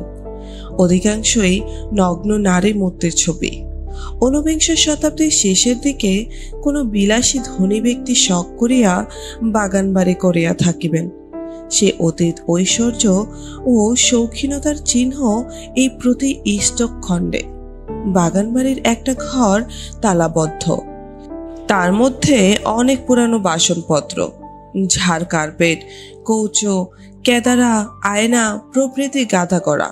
অধিকাংশই নগ্ন নারী মূর্তির ছবি। ঊনবিংশ শতাব্দীর শেষের দিকে কোনো বিলাসী ধনী ব্যক্তি শখ করিয়া বাগান বাড়ি করিয়া থাকিবেন। সে অতীত ঐশ্বর্য ও শৌখিনতার চিহ্ন এই প্রতি ইষ্টক খণ্ডে। বাগানবাড়ির একটা ঘর তালাবদ্ধ, তার মধ্যে অনেক পুরানো বাসনপত্র, ঝাড় কার্পেট, কৌচো, কেদারা, আয়না প্রভৃতি গাদা করা।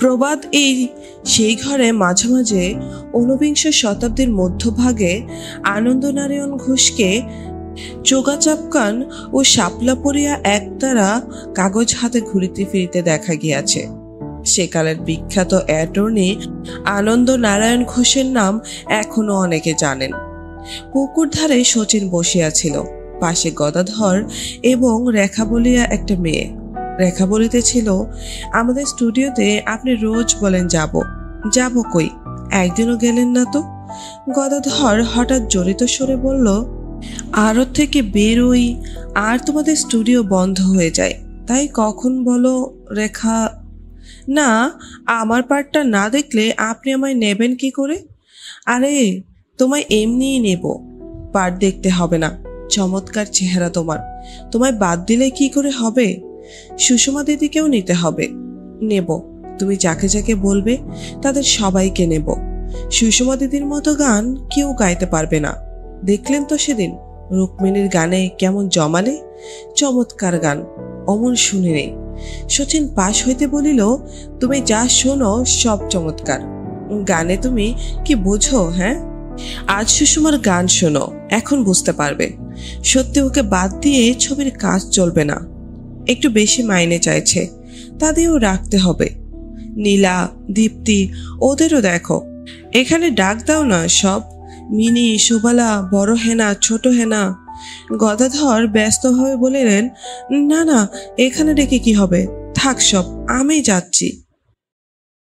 প্রবাদ এই সেই ঘরে মাঝে মাঝে ঊনবিংশ শতাব্দীর মধ্যভাগে আনন্দনারায়ণ ঘোষকে চোগাচাপকান ও শাপলা পরিয়া একতারা কাগজ হাতে ঘুরিতে ফিরিতে দেখা গিয়াছে। সেকালের বিখ্যাত অ্যাটর্নি আনন্দ নারায়ণ ঘোষের নাম এখনো অনেকে জানেন। পুকুর ধারে শচীন বসিয়াছিল, পাশে গদাধর এবং রেখা বলিয়া একটা মেয়ে। রেখা বলিতেছিল, আমাদের স্টুডিওতে আপনি রোজ বলেন যাব কই, একদিনও গেলেন না তো। গদাধর হঠাৎ জড়িত স্বরে বলল, আড়ত থেকে বেরোই আর তোমাদের স্টুডিও বন্ধ হয়ে যায়, তাই কখন বলো রেখা। না, আমার পার্টটা না দেখলে আপনি আমায় নেবেন কি করে? আরে তোমায় এমনিই নেব, পার্ট দেখতে হবে না, চমৎকার চেহারা তোমার, তোমায় বাদ দিলে কি করে হবে? সুষমা দিদিকেও নিতে হবে। নেব, তুমি যাকে যাকে বলবে তাদের সবাইকে নেব। সুষমা দিদির মতো গান কেউ গাইতে পারবে না। দেখলেন তো সেদিন রুক্মিণীর গানে কেমন জমালে, চমৎকার গান, অমন শুনে নেই। শচীন পাশ হইতে বলিল, তুমি যা শোনো সব চমৎকার, গানে তুমি কি বোঝো? হ্যাঁ, আজ সুষমার গান শোনো, এখন বুঝতে পারবে। সত্যি ওকে বাদ দিয়ে ছবির কাজ চলবে না। একটু বেশি মাইনে চাইছে, তাদেরও রাখতে হবে। নীলা, দীপ্তি, ওদেরও দেখো, এখানে ডাক দাও না সব, মিনি, সুবালা, বড় হেনা, ছোট হেনা। গদাধর ব্যস্তভাবে বলিলেন, না না, এখানে ডেকে কি হবে, থাক সব, আমি যাচ্ছি।